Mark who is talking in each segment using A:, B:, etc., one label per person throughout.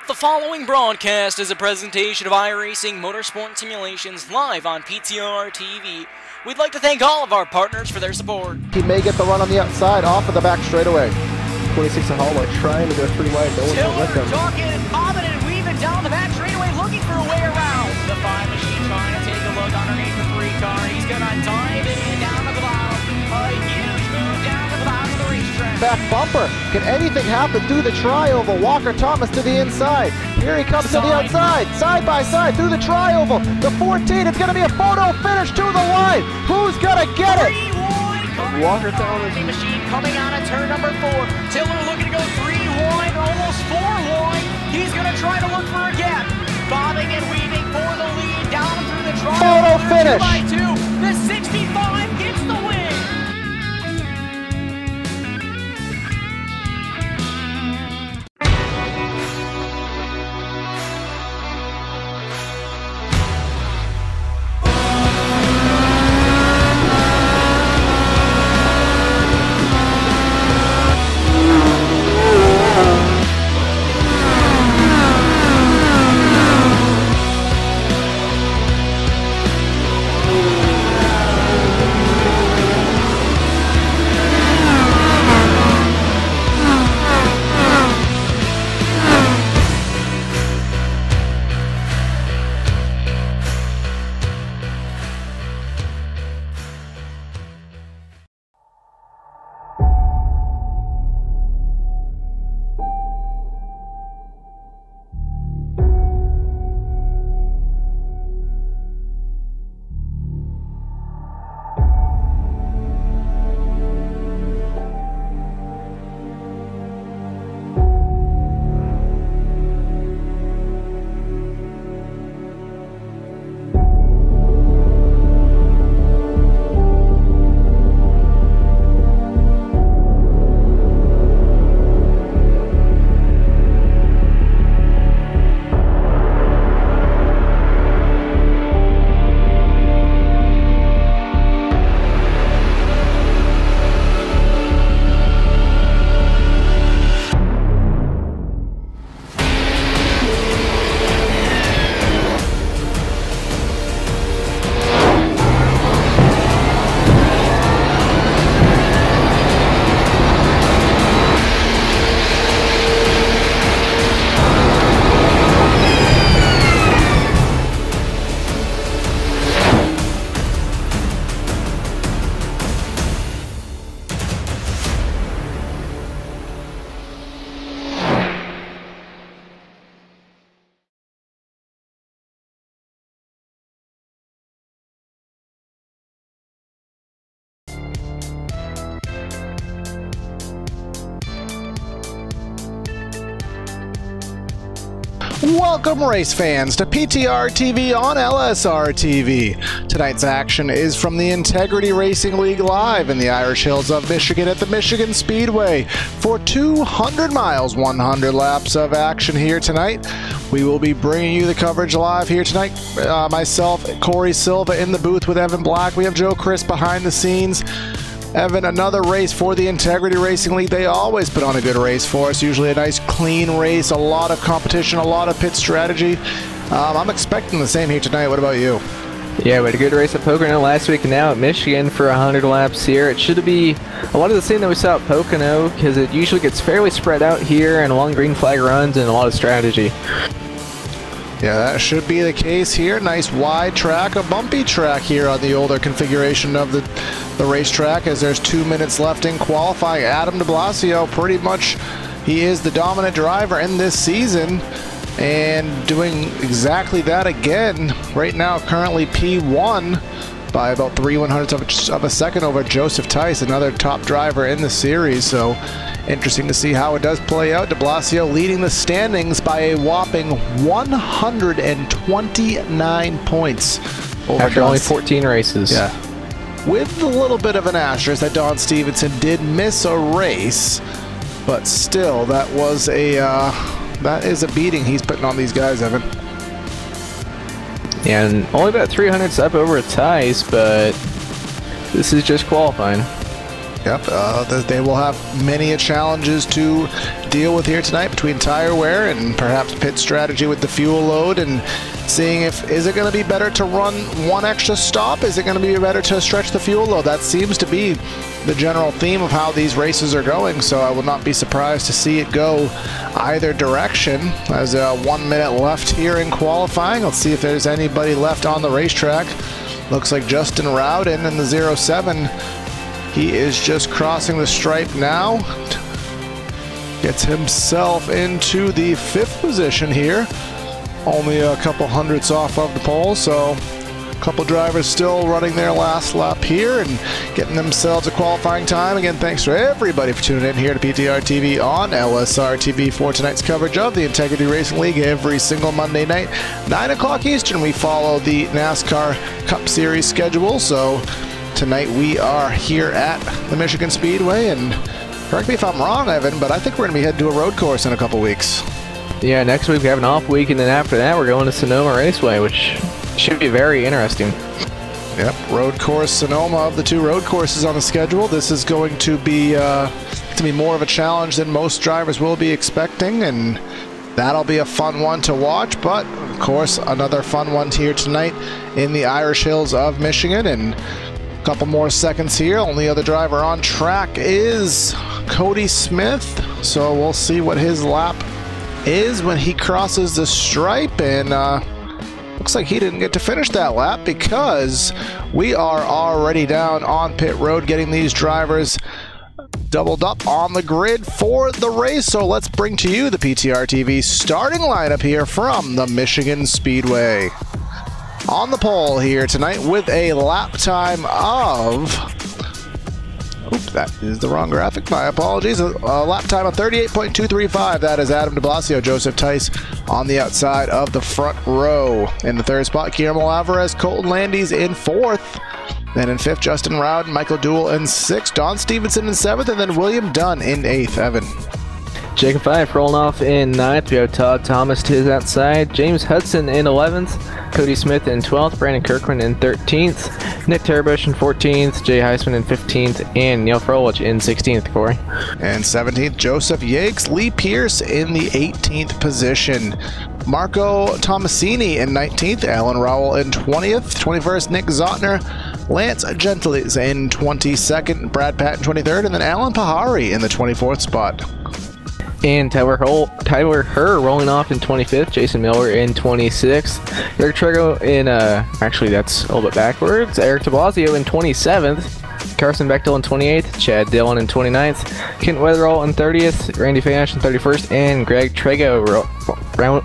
A: The following broadcast is a presentation of iRacing Motorsport Simulations live on LSRTV. We'd like to thank all of our partners for their support.
B: He may get the run on the outside, off of the back straightaway. 26 and Hallmark trying to go 3 wide. No one will let them.
A: Talking and bobbing and weaving down the back straightaway, looking for a way around. The 5 machine trying to take a look underneath the 3 car. He's gonna dive it in down to the bottom. A huge move down to the bottom of the racetrack.
B: Back bumper. Can anything happen through the tri-oval? Walker Thomas to the inside. Here he comes to the outside. Side by side through the tri-oval. The 14. It's going to be a photo finish to the line. Who's going to get it?
A: Walker Thomas. Machine coming out of turn number 4. Tiller looking to go 3 wide, almost 4 wide. He's going to try to look for a gap. Bobbing and weaving for the lead down through the tri-oval.
B: Photo finish.
A: 2 by 2. The 65 gets the win.
B: Welcome race fans to PTR TV on LSRTV. Tonight's action is from the Integrity Racing League live in the Irish Hills of Michigan at the Michigan Speedway for 200 miles, 100 laps of action here tonight. We will be bringing you the coverage live here tonight. Myself, Corey Silva in the booth with Evan Black. We have Joe Chris behind the scenes. Evan, another race for the Integrity Racing League. They always put on a good race for us. Usually a nice, clean race, a lot of competition, a lot of pit strategy. I'm expecting the same here tonight. What about you?
C: Yeah, we had a good race at Pocono last week and now at Michigan for 100 laps here. It should be a lot of the same that we saw at Pocono because it usually gets fairly spread out here and along green flag runs and a lot of strategy.
B: Yeah, that should be the case here. Nice wide track, a bumpy track here on the older configuration of the racetrack as there's 2 minutes left in qualifying. Adam de Blasio, pretty much, he is the dominant driver in this season and doing exactly that again. Right now, currently P1 by about 3/100ths of a second over Joseph Tice, another top driver in the series. So interesting to see how it does play out. De Blasio leading the standings by a whopping 129 points over
C: after only 14 races.
B: Yeah, with a little bit of an asterisk that Don Stevenson did miss a race, but still, that was a that is a beating he's putting on these guys, Evan.
C: And only about 300s up over Tice, but this is just qualifying.
B: Yep, they will have many challenges to deal with here tonight between tire wear and perhaps pit strategy with the fuel load, and seeing is it going to be better to run one extra stop? Is it going to be better to stretch the fuel load? That seems to be the general theme of how these races are going, so I will not be surprised to see it go either direction. There's 1 minute left here in qualifying. Let's see if there's anybody left on the racetrack. Looks like Justin Rowden in the 07. He is just crossing the stripe now. Gets himself into the 5th position here. Only a couple hundredths off of the pole, so a couple drivers still running their last lap here and getting themselves a qualifying time. Again, thanks to everybody for tuning in here to PTR TV on LSRTV for tonight's coverage of the Integrity Racing League every single Monday night, 9 o'clock Eastern. We follow the NASCAR Cup Series schedule, so tonight we are here at the Michigan Speedway, and correct me if I'm wrong, Evan, but I think we're going to be heading to a road course in a couple weeks.
C: Yeah, next week we have an off week, and then after that we're going to Sonoma Raceway, which should be very interesting.
B: Yep, road course Sonoma. Of the 2 road courses on the schedule, this is going to be more of a challenge than most drivers will be expecting, and that'll be a fun one to watch. But of course, another fun one here tonight in the Irish Hills of Michigan, and a couple more seconds here. Only other driver on track is Cody Smith, so we'll see what his lap is when he crosses the stripe, and looks like he didn't get to finish that lap because we are already down on pit road getting these drivers doubled up on the grid for the race. So let's bring to you the PTR TV starting lineup here from the Michigan Speedway. On the pole here tonight with a lap time of... Oops, that is the wrong graphic. My apologies. A lap time of 38.235. That is Adam de Blasio, Joseph Tice on the outside of the front row. In the 3rd spot, Guillermo Alvarez, Colton Landis in 4th. Then in 5th, Justin Rowden, Michael Duel in 6th, Don Stevenson in 7th, and then William Dunn in 8th. Evan.
C: Jacob Fife rolling off in 9th. We have Todd Thomas to his outside, James Hudson in 11th, Cody Smith in 12th, Brandon Kirkland in 13th, Nick Terbush in 14th, Jay Heisman in 15th, and Neil Frolich in 16th, Corey.
B: And 17th, Joseph Yates, Lee Pierce in the 18th position. Marco Tomasini in 19th, Alan Rowell in 20th, 21st, Nick Zotner, Lance Gentles in 22nd, Brad Patton 23rd, and then Alan Pahari in the 24th spot.
C: And Tyler Herr rolling off in 25th, Jason Miller in 26th, Eric Trego in, actually that's a little bit backwards, Eric de Blasio in 27th, Carson Bechtel in 28th, Chad Dillon in 29th, Kent Weatherall in 30th, Randy Fash in 31st, and Greg Trego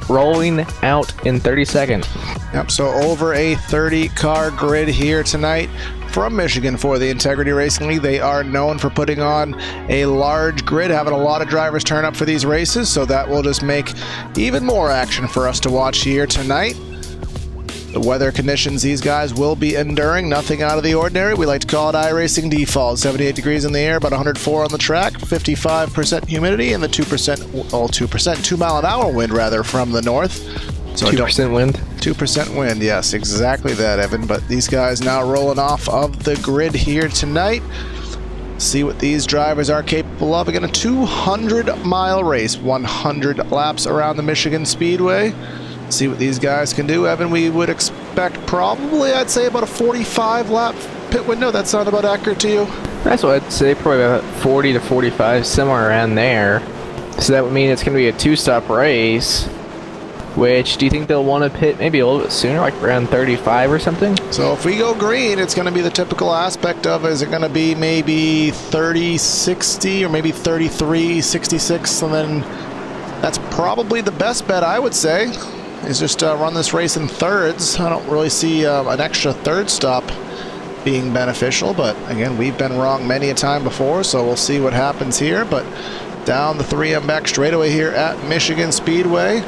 C: rolling out in 32nd.
B: Yep, so over a 30-car grid here tonight from Michigan for the Integrity Racing League. They are known for putting on a large grid, having a lot of drivers turn up for these races, so that will just make even more action for us to watch here tonight. The weather conditions these guys will be enduring, nothing out of the ordinary. We like to call it iRacing default. 78 degrees in the air, about 104 on the track, 55% humidity, and the 2 mile an hour wind rather from the north. So
C: 2% wind.
B: 2% wind, yes, exactly that, Evan. But these guys now rolling off of the grid here tonight. See what these drivers are capable of. Again, a 200-mile race, 100 laps around the Michigan Speedway. See what these guys can do, Evan. We would expect probably, I'd say, about a 45-lap pit window. That sound about accurate to you?
C: That's what I'd say, probably about 40 to 45, somewhere around there. So that would mean it's going to be a 2-stop race. Which, do you think they'll want to pit maybe a little bit sooner, like around 35 or something?
B: So if we go green, it's going to be the typical aspect of, is it going to be maybe 30-60 or maybe 33-66, and then that's probably the best bet, I would say, is just run this race in thirds. I don't really see an extra third stop being beneficial, but again, we've been wrong many a time before, so we'll see what happens here. But down the 3M back straightaway here at Michigan Speedway.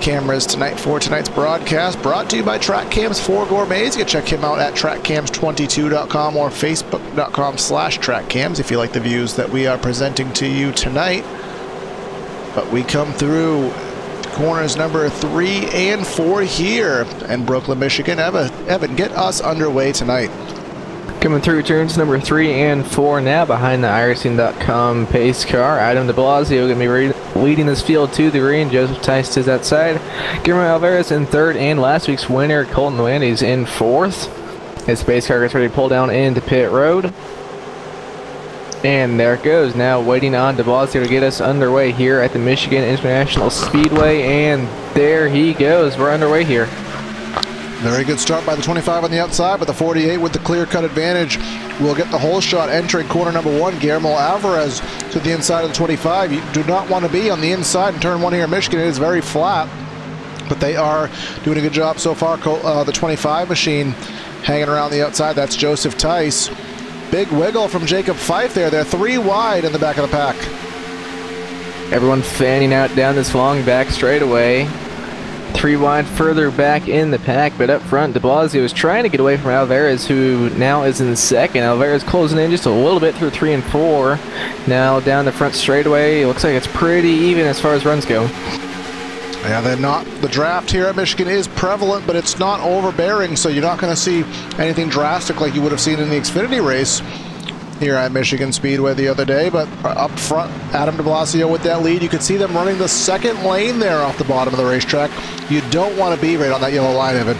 B: Cameras tonight for tonight's broadcast brought to you by Track Cams for Gourmets. You can check him out at trackcams22.com or facebook.com/trackcams if you like the views that we are presenting to you tonight. But we come through corners number 3 and 4 here in Brooklyn, Michigan. Evan, get us underway tonight.
C: Coming through turns number 3 and 4 now behind the iRacing.com pace car. Adam de Blasio going to be leading this field to the green. Joseph Tice is outside. Guillermo Alvarez in 3rd, and last week's winner, Colton Landis, in 4th. His pace car gets ready to pull down into pit road. And there it goes. Now waiting on de Blasio to get us underway here at the Michigan International Speedway. And there he goes. We're underway here.
B: Very good start by the 25 on the outside, but the 48 with the clear-cut advantage will get the whole shot entering corner number 1. Guillermo Alvarez to the inside of the 25. You do not want to be on the inside in turn 1 here in Michigan. It is very flat, but they are doing a good job so far. The 25 machine hanging around the outside. That's Joseph Tice. Big wiggle from Jacob Fife there. They're 3 wide in the back of the pack.
C: Everyone fanning out down this long back straightaway. 3 wide further back in the pack, but up front, de Blasio is trying to get away from Alvarez, who now is in 2nd. Alvarez closing in just a little bit through 3 and 4. Now down the front straightaway, it looks like it's pretty even as far as runs go.
B: Yeah, they're not. The draft here at Michigan is prevalent, but it's not overbearing, so you're not going to see anything drastic like you would have seen in the Xfinity race here at Michigan Speedway the other day. But up front, Adam de Blasio with that lead. You could see them running the 2nd lane there off the bottom of the racetrack. You don't want to be right on that yellow line, Evan.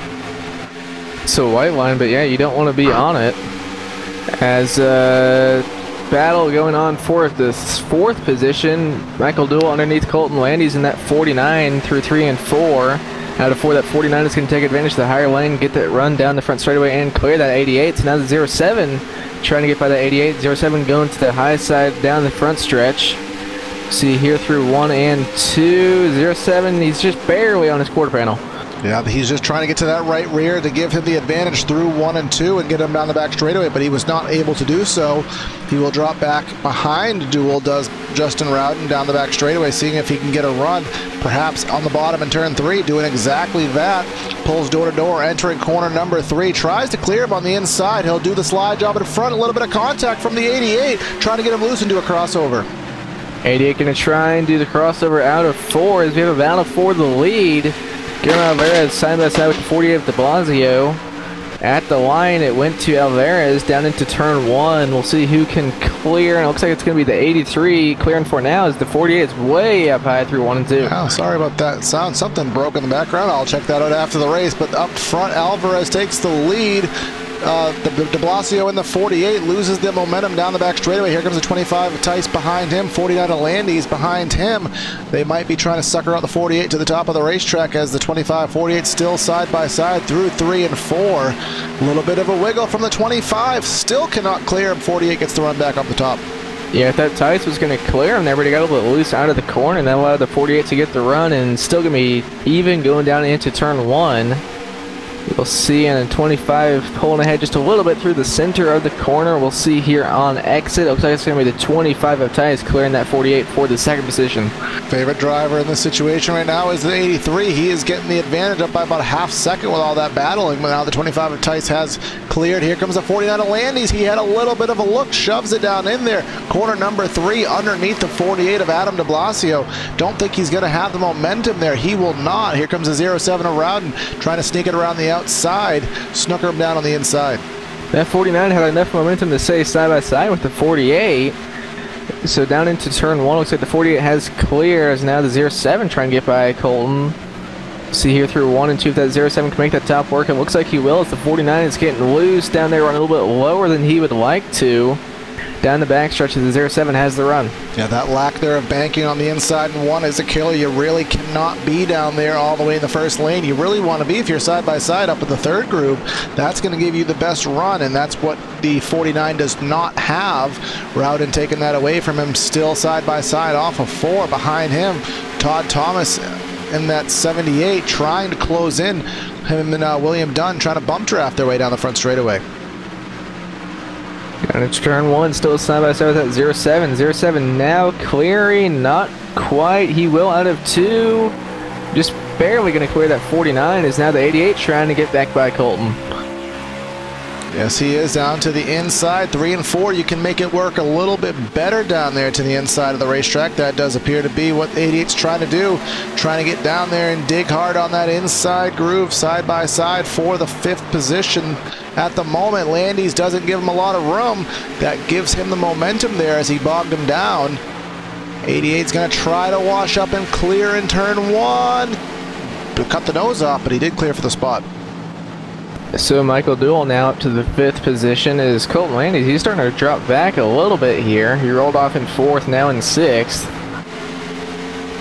C: It's a white line, but yeah, you don't want to be on it. As battle going on for the 4th position. Michael Duel underneath Colton Landis in that 49 through 3 and 4. Out of 4, that 49 is going to take advantage of the higher lane, get that run down the front straightaway and clear that 88. So now the 07 trying to get by that 88. 07 going to the high side down the front stretch. See here through 1 and 2. 07, he's just barely on his quarter panel.
B: Yeah, he's just trying to get to that right rear to give him the advantage through 1 and 2 and get him down the back straightaway, but he was not able to do so. He will drop back behind Duel, does Justin Rowden down the back straightaway, seeing if he can get a run, perhaps on the bottom in turn 3, doing exactly that. Pulls door to door, entering corner number 3, tries to clear him on the inside. He'll do the slide job in front, a little bit of contact from the 88, trying to get him loose and do a crossover.
C: 88 going to try and do the crossover out of 4 as we have a battle for the lead. Guillermo Alvarez side by side with the 48 of de Blasio. At the line, it went to Alvarez down into turn 1. We'll see who can clear, and it looks like it's going to be the 83 clearing for now as the 48 is way up high through 1 and 2.
B: Oh, sorry about that sound. Something broke in the background. I'll check that out after the race, but up front, Alvarez takes the lead. De Blasio in the 48 loses the momentum down the back straightaway. Here comes the 25 of Tice behind him, 49 of Landis behind him. They might be trying to sucker out the 48 to the top of the racetrack as the 25, 48 still side by side through 3 and 4. A little bit of a wiggle from the 25, still cannot clear him. 48 gets the run back up the top.
C: Yeah, I thought Tice was going to clear him there, but he got a little bit loose out of the corner, and that allowed the 48 to get the run, and still going to be even going down into turn 1. We'll see, and 25 pulling ahead just a little bit through the center of the corner. We'll see here on exit. It looks like it's going to be the 25 of Tice clearing that 48 for the 2nd position.
B: Favorite driver in this situation right now is the 83. He is getting the advantage up by about a half second with all that battling. But now the 25 of Tice has cleared. Here comes the 49 of Landis. He had a little bit of a look, shoves it down in there. Corner number 3 underneath the 48 of Adam de Blasio. Don't think he's going to have the momentum there. He will not. Here comes the 07 of Rowden trying to sneak it around the outside. Snooker him down on the inside.
C: That 49 had enough momentum to stay side by side with the 48. So down into turn 1, looks like the 48 has clear as now the 07 trying to get by Colton. See here through 1 and 2 if that 07 can make that top work. It looks like he will as the 49 is getting loose down there, running a little bit lower than he would like to. Down the backstretch as the 07 has the run.
B: Yeah, that lack there of banking on the inside and 1 is a killer. You really cannot be down there all the way in the first lane. You really want to be if you're side by side up in the 3rd group. That's going to give you the best run, and that's what the 49 does not have. Rowden taking that away from him, still side by side off of 4 behind him. Todd Thomas in that 78 trying to close in. Him and William Dunn trying to bump draft their way down the front straightaway.
C: And it's turn 1, still side by side with that 07. 07 now clearing, not quite. He will out of 2. Just barely going to clear that 49. Is now the 88 trying to get back by Colton.
B: Yes, he is down to the inside. 3 and 4, you can make it work a little bit better down there to the inside of the racetrack. That does appear to be what the 88's trying to do. Trying to get down there and dig hard on that inside groove side by side for the 5th position. at the moment. Landis doesn't give him a lot of room. That gives him the momentum there as he bogged him down. 88's going to try to wash up and clear in turn 1. Cut the nose off, but he did clear for the spot.
C: So Michael Duel now up to the 5th position is Colton Landis. He's starting to drop back a little bit here. He rolled off in 4th, now in 6th.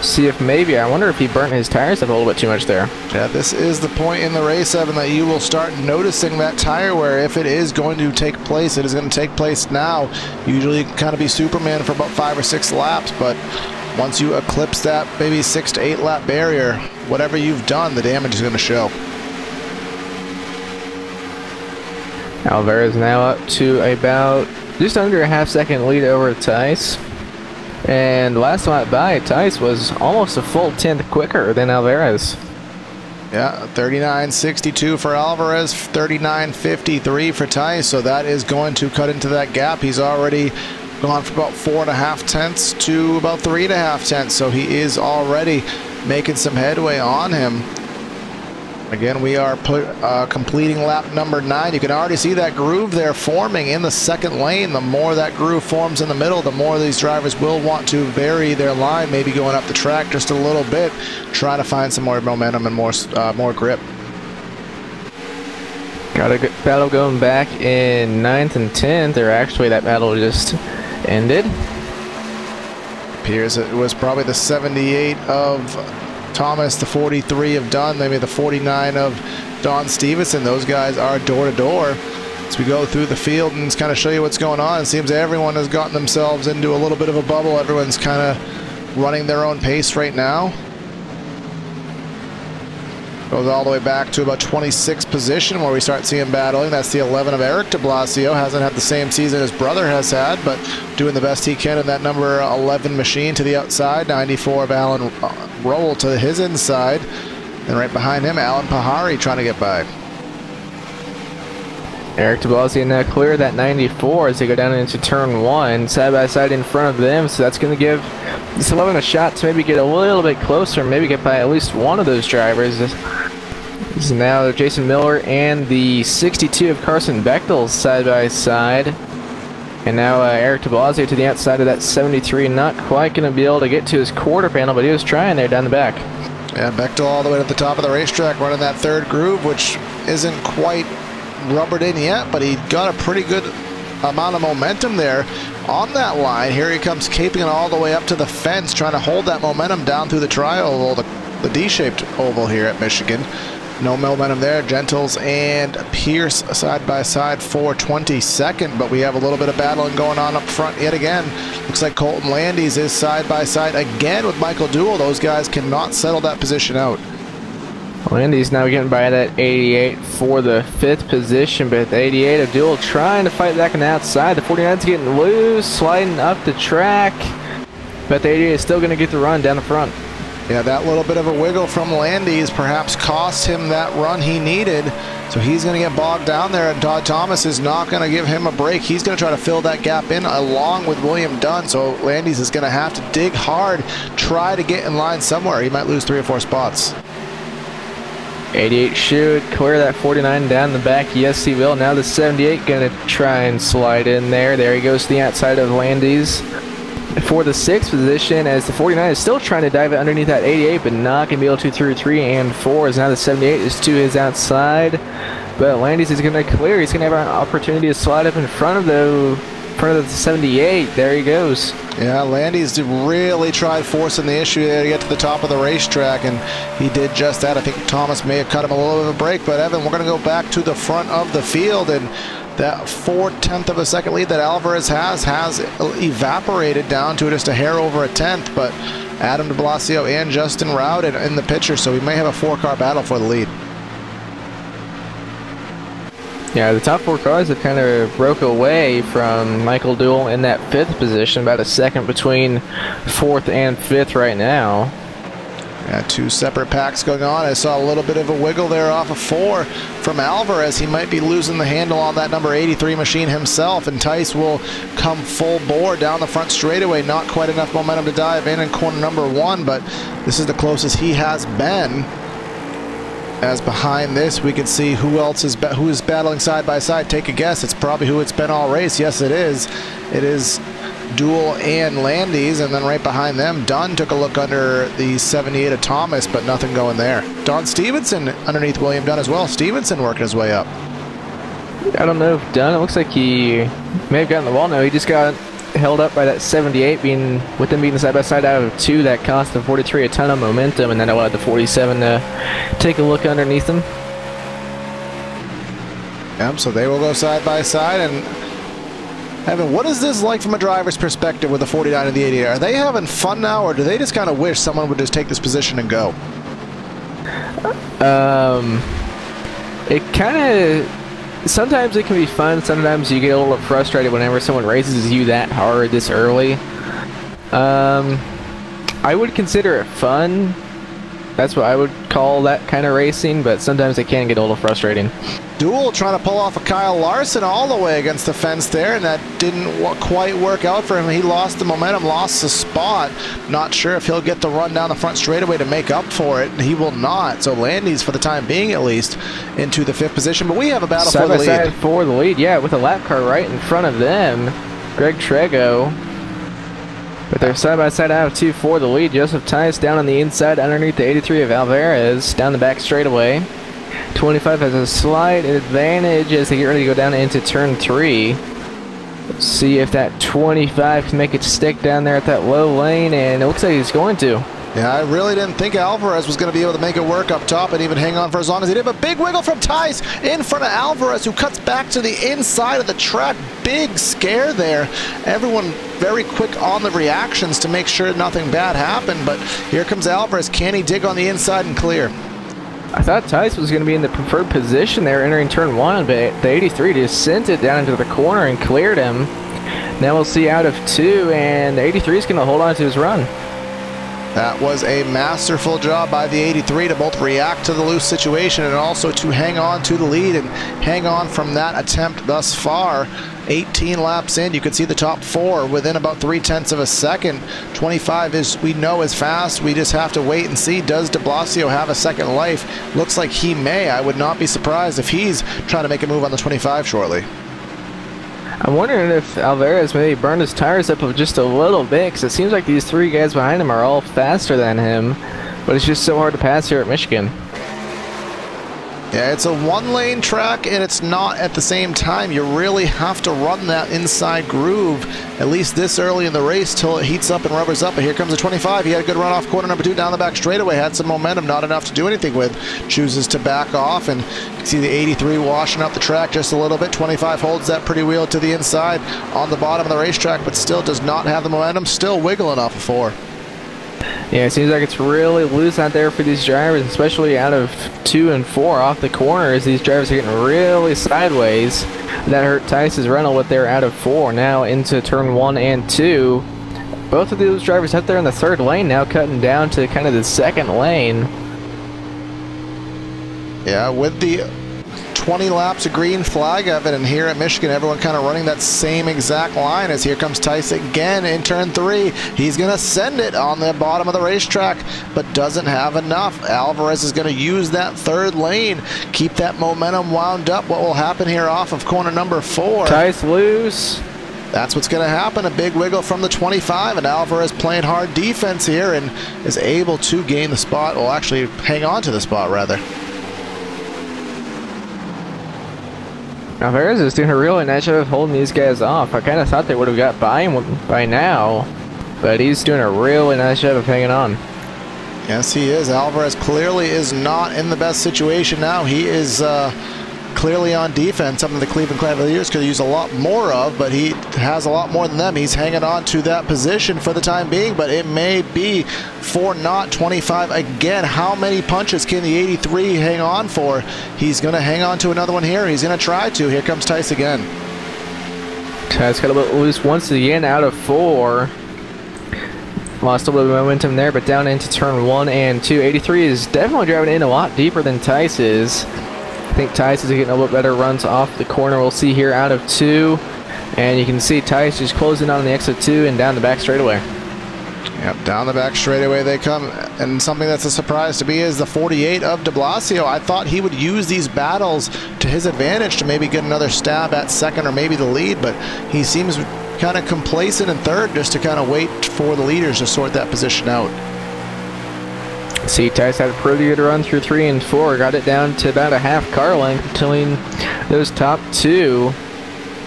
C: See if maybe, I wonder if he burnt his tires up a little bit too much there.
B: Yeah, this is the point in the race, Evan, that you will start noticing that tire wear. If it is going to take place, it is going to take place now. Usually you can kind of be Superman for about 5 or 6 laps, but once you eclipse that maybe 6 to 8 lap barrier, whatever you've done, the damage is going to show.
C: Alvarez now up to about just under a half-second lead over Tice. And last lap by, Tice was almost a full 10th quicker than Alvarez.
B: Yeah, 39.62 for Alvarez, 39.53 for Tice, so that is going to cut into that gap. He's already gone from about 4.5 tenths to about 3.5 tenths, so he is already making some headway on him. Again, we are completing lap number 9. You can already see that groove there forming in the second lane. The more that groove forms in the middle, the more these drivers will want to vary their line, maybe going up the track just a little bit, trying to find some more momentum and more grip.
C: Got a good battle going back in 9th and 10th, or actually that battle just ended.
B: Appears it was probably the 78 of Thomas, the 43 of Dunn, maybe the 49 of Don Stevenson. Those guys are door to door. As we go through the field and kind of show you what's going on, it seems everyone has gotten themselves into a little bit of a bubble. Everyone's kind of running their own pace right now. Goes all the way back to about 26th position where we start seeing battling. That's the 11 of Eric de Blasio. Hasn't had the same season his brother has had, but doing the best he can in that number 11 machine to the outside. 94 of Alan Rowell to his inside. And right behind him, Alan Pahari trying to get by.
C: Eric de Blasio now clear that 94 as they go down into turn 1, side by side in front of them. So that's going to give this 11 a shot to maybe get a little bit closer, maybe get by at least one of those drivers. This is now Jason Miller and the 62 of Carson Bechtel side by side. And now Eric de Blasio to the outside of that 73, not quite going to be able to get to his quarter panel, but he was trying there down the back.
B: Yeah, Bechtel all the way to the top of the racetrack running that third groove, which isn't quite rubbered in yet, but he got a pretty good amount of momentum there on that line. Here he comes caping it all the way up to the fence, trying to hold that momentum down through the tri-oval, the D-shaped oval here at Michigan. No momentum there. Gentles and Pierce side by side for 22nd, but we have a little bit of battling going on up front yet again. Looks like Colton Landis is side by side again with Michael Duel. Those guys cannot settle that position out.
C: Landis now getting by that 88 for the 5th position, but the 88 of Duel trying to fight back on the outside. The 49's getting loose, sliding up the track, but the 88 is still going to get the run down the front.
B: Yeah, that little bit of a wiggle from Landis perhaps cost him that run he needed. So he's going to get bogged down there, and Todd Thomas is not going to give him a break. He's going to try to fill that gap in along with William Dunn. So Landis is going to have to dig hard, try to get in line somewhere. He might lose 3 or 4 spots.
C: 88 should clear that 49 down the back. Yes, he will. Now the 78 going to try and slide in there. There he goes to the outside of Landis for the 6th position, as the 49 is still trying to dive it underneath that 88, but not going to be able to through 3 and 4, as now the 78 is to his outside. But Landis is going to clear. He's going to have an opportunity to slide up in front of the 78. There he goes.
B: Yeah, Landis really tried forcing the issue there to get to the top of the racetrack, and he did just that. I think Thomas may have cut him a little bit of a break, but Evan, we're going to go back to the front of the field, and that 4/10 of a second lead that Alvarez has evaporated down to just a hair over a tenth, but Adam de Blasio and Justin Roud in the picture, so we may have a 4-car battle for the lead.
C: Yeah, the top 4 cars have kind of broke away from Michael Duel in that 5th position, about a second between 4th and 5th right now.
B: Yeah, 2 separate packs going on. I saw a little bit of a wiggle there off of 4 from Alvarez. He might be losing the handle on that number 83 machine himself, and Tice will come full bore down the front straightaway. Not quite enough momentum to dive in corner number 1, but this is the closest he has been. As behind this, we can see who else is who is battling side by side. Take a guess. It's probably who it's been all race. Yes, it is. It is Duel and Landis, and then right behind them, Dunn took a look under the 78 of Thomas, but nothing going there. Don Stevenson underneath William Dunn as well. Stevenson working his way up.
C: I don't know if Dunn, it looks like he may have gotten the wall. No, he just got held up by that 78, with them being side by side out of 2. That cost the 43 a ton of momentum, and then I allowed the 47 to take a look underneath them.
B: Yep, so they will go side by side. And Evan, what is this like from a driver's perspective with the 49 and the 88? Are they having fun now, or do they just kind of wish someone would just take this position and go?
C: It kind of... Sometimes it can be fun, sometimes you get a little frustrated whenever someone races you that hard this early. I would consider it fun. That's what I would call that kind of racing, but sometimes it can get a little frustrating. Duel
B: trying to pull off a Kyle Larson all the way against the fence there, and that didn't quite work out for him. He lost the momentum, lost the spot. Not sure if he'll get the run down the front straightaway to make up for it. He will not. So Landis, for the time being at least, into the 5th position. But we have a battle for the lead.
C: Side for the lead, yeah, with a lap car right in front of them. Greg Trego. But they're side by side out of 2 for the lead. Joseph Tice down on the inside underneath the 83 of Alvarez. Down the back straightaway. 25 has a slight advantage as they get ready to go down into turn 3. Let's see if that 25 can make it stick down there at that low lane, and it looks like he's going to.
B: Yeah, I really didn't think Alvarez was going to be able to make it work up top and even hang on for as long as he did, but big wiggle from Tice in front of Alvarez, who cuts back to the inside of the track. Big scare there. Everyone very quick on the reactions to make sure nothing bad happened, but here comes Alvarez. Can he dig on the inside and clear?
C: I thought Tice was going to be in the preferred position there entering turn 1, but the 83 just sent it down into the corner and cleared him. Now we'll see out of 2, and the 83 is going to hold on to his run.
B: That was a masterful job by the 83 to both react to the loose situation and also to hang on to the lead and hang on from that attempt thus far. 18 laps in, you can see the top 4 within about 0.3 of a second. 25 is, we know, is fast. We just have to wait and see. Does de Blasio have a second life? Looks like he may. I would not be surprised if he's trying to make a move on the 25 shortly.
C: I'm wondering if Alvarez maybe burned his tires up just a little bit, because it seems like these 3 guys behind him are all faster than him, but it's just so hard to pass here at Michigan.
B: Yeah, it's a 1-lane track, and it's not at the same time. You really have to run that inside groove, at least this early in the race, till it heats up and rubbers up. But here comes the 25. He had a good run off corner number 2 down the back straightaway, had some momentum, not enough to do anything with. Chooses to back off, and you can see the 83 washing up the track just a little bit. 25 holds that pretty wheel to the inside on the bottom of the racetrack, but still does not have the momentum, still wiggling off of 4.
C: Yeah, it seems like it's really loose out there for these drivers, especially out of 2 and 4 off the corners. These drivers are getting really sideways. That hurt Tice's rental with their out of 4 now into turn 1 and 2. Both of those drivers up there in the 3rd lane now cutting down to kind of the 2nd lane.
B: Yeah, with the 20 laps of green flag of it, and here at Michigan everyone kind of running that same exact line as here comes Tice again in turn 3. He's going to send it on the bottom of the racetrack, but doesn't have enough. Alvarez is going to use that 3rd lane, keep that momentum wound up. What will happen here off of corner number 4?
C: Tice loose.
B: That's what's going to happen. A big wiggle from the 25, and Alvarez playing hard defense here and is able to gain the spot, well, actually hang on to the spot rather.
C: Alvarez is doing a really nice job of holding these guys off. I kind of thought they would have got by him by now, but he's doing a really nice job of hanging on.
B: Yes, he is. Alvarez clearly is not in the best situation now. He is clearly on defense, something the Cleveland Cavaliers could use a lot more of, but he has a lot more than them. He's hanging on to that position for the time being, but it may be for not 25 again. How many punches can the 83 hang on for? He's going to hang on to another one here. He's going to try to. Here comes Tice again.
C: Tice got a bit loose once again out of 4. Lost a little bit of momentum there, but down into turn 1 and 2. 83 is definitely driving in a lot deeper than Tice is. I think Tice is getting a little bit better runs off the corner. We'll see here out of 2. And you can see Tice just closing on the exit 2 and down the back straightaway.
B: Yep, down the back straightaway they come, and something that's a surprise to me is the 48 of de Blasio. I thought he would use these battles to his advantage to maybe get another stab at second or maybe the lead, but he seems kind of complacent in third just to kind of wait for the leaders to sort that position out.
C: See, Tice had a pretty good run through 3 and 4, got it down to about a half car length between those top two.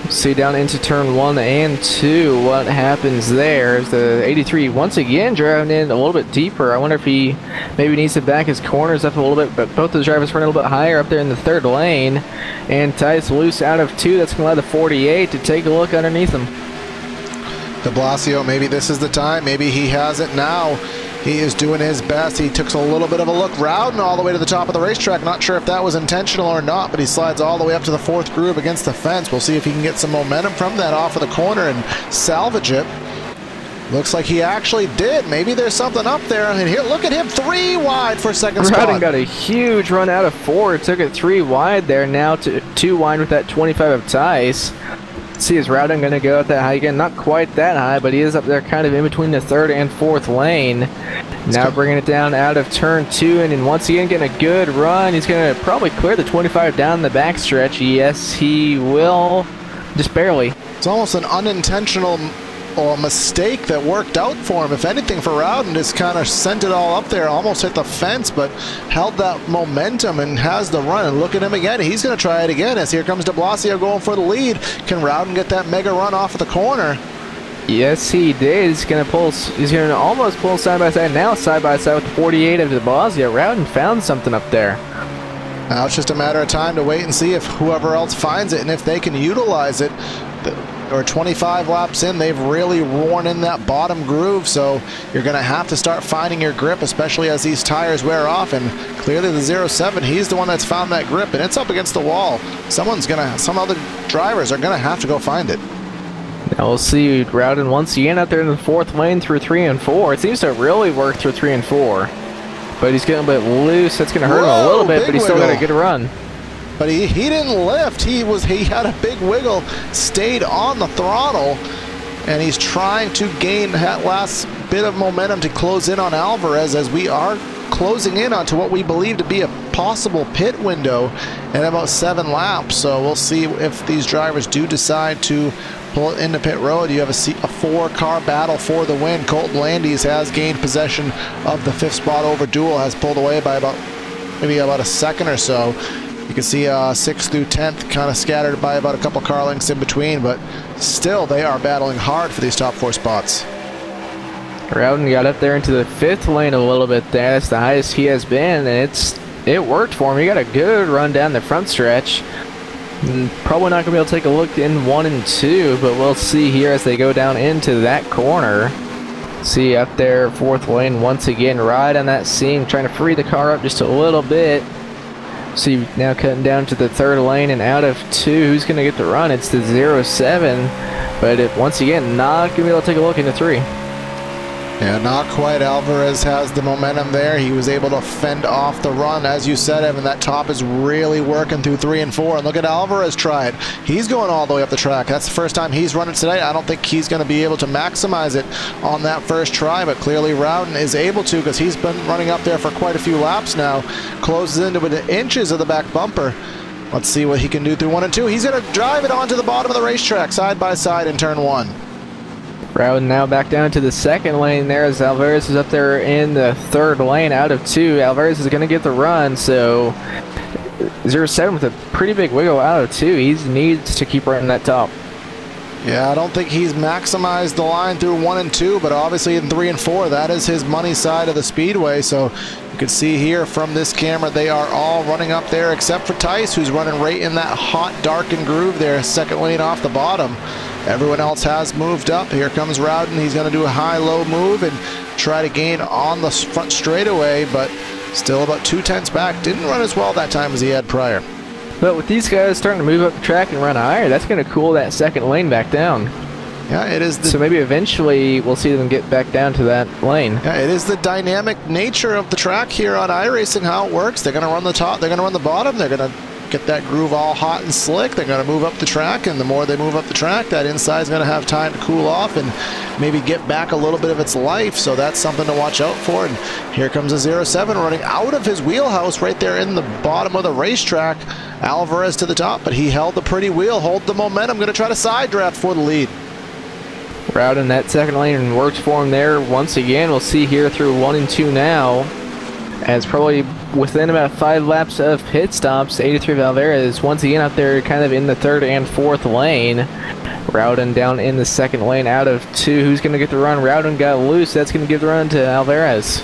C: See down into turn 1 and 2 what happens there. Is the 83 once again driving in a little bit deeper. I wonder if he maybe needs to back his corners up a little bit, but both those drivers running a little bit higher up there in the third lane. And Tice loose out of 2. That's going to allow the 48 to take a look underneath him.
B: De Blasio, maybe this is the time. Maybe he has it now. He is doing his best. He took a little bit of a look. Rowden all the way to the top of the racetrack. Not sure if that was intentional or not, but he slides all the way up to the 4th groove against the fence. We'll see if he can get some momentum from that off of the corner and salvage it. Looks like he actually did. Maybe there's something up there. And here, look at him, 3 wide for second spot.
C: Rowden got a huge run out of 4. Took it 3 wide there. Now to 2 wide with that 25 of Tice. See, is Rowden going to go at that high again? Not quite that high, but he is up there kind of in between the 3rd and 4th lane. Now bringing it down out of turn 2, and then once again getting a good run. He's going to probably clear the 25 down the backstretch. Yes, he will. Just barely.
B: It's almost an unintentional mistake that worked out for him. If anything, for Rowden, just kind of sent it all up there, almost hit the fence, but held that momentum and has the run. And look at him again. He's going to try it again as here comes de Blasio going for the lead. Can Rowden get that mega run off of the corner?
C: Yes, he did. He's going to almost pull side by side. Now side by side with the 48 of de Blasio. Rowden found something up there.
B: Now it's just a matter of time to wait and see if whoever else finds it and if they can utilize it. Or 25 laps in, they've really worn in that bottom groove, so you're going to have to start finding your grip, especially as these tires wear off. And clearly the 07, he's the one that's found that grip, and it's up against the wall. Some other drivers are going to have to go find it.
C: Now we'll see Rowden once again out there in the 4th lane through 3 and 4. It seems to really work through 3 and 4, but he's getting a bit loose. That's going to hurt him a little bit, but he's still got a good run.
B: But he didn't lift. He had a big wiggle, stayed on the throttle, and he's trying to gain that last bit of momentum to close in on Alvarez as we are closing in onto what we believe to be a possible pit window in about 7 laps. So we'll see if these drivers do decide to pull it into pit road. You have a 4-car battle for the win. Colton Landis has gained possession of the 5th spot over Duel, has pulled away by maybe about a second or so. You can see 6th through 10th kind of scattered by about a couple car lengths in between, but still they are battling hard for these top 4 spots.
C: Rowden got up there into the 5th lane a little bit there. That's the highest he has been, and it worked for him. He got a good run down the front stretch. Probably not going to be able to take a look in 1 and 2, but we'll see here as they go down into that corner. See up there, 4th lane once again, right on that seam, trying to free the car up just a little bit. See, now cutting down to the 3rd lane and out of 2. Who's going to get the run? It's the 07, but once again, not going to be able to take a look into 3.
B: Yeah, not quite. Alvarez has the momentum there. He was able to fend off the run. As you said, Evan, that top is really working through 3 and 4. And look at Alvarez try it. He's going all the way up the track. That's the first time he's run it today. I don't think he's going to be able to maximize it on that first try, but clearly Rowden is able to because he's been running up there for quite a few laps now. Closes into within inches of the back bumper. Let's see what he can do through 1 and 2. He's going to drive it onto the bottom of the racetrack, side by side in turn 1.
C: Rowden now back down to the 2nd lane there as Alvarez is up there in the 3rd lane out of 2. Alvarez is going to get the run, so 07 with a pretty big wiggle out of 2. He needs to keep running that top.
B: Yeah, I don't think he's maximized the line through 1 and 2, but obviously in 3 and 4, that is his money side of the speedway. So you can see here from this camera, they are all running up there except for Tice, who's running right in that hot, darkened groove there, 2nd lane off the bottom. Everyone else has moved up. Here comes Rowden. He's going to do a high-low move and try to gain on the front straightaway, but still about 2/10 back. Didn't run as well that time as he had prior.
C: But with these guys starting to move up the track and run higher, that's going to cool that 2nd lane back down.
B: Yeah, it is.
C: So maybe eventually we'll see them get back down to that lane.
B: Yeah, it is the dynamic nature of the track here on iRacing, how it works. They're going to run the top, they're going to run the bottom, they're going to get that groove all hot and slick. They're going to move up the track, and the more they move up the track, that inside is going to have time to cool off and maybe get back a little bit of its life. So that's something to watch out for. And here comes a 07 running out of his wheelhouse right there in the bottom of the racetrack. Alvarez to the top, but he held the pretty wheel, hold the momentum, going to try to side draft for the lead.
C: Rowden that second lane and works for him there once again. We'll see here through 1 and 2 now, as probably within about 5 laps of pit stops, 83 Valverde once again out there kind of in the 3rd and 4th lane. Rowden down in the 2nd lane out of 2. Who's going to get the run? Rowden got loose. That's going to give the run to Alvarez.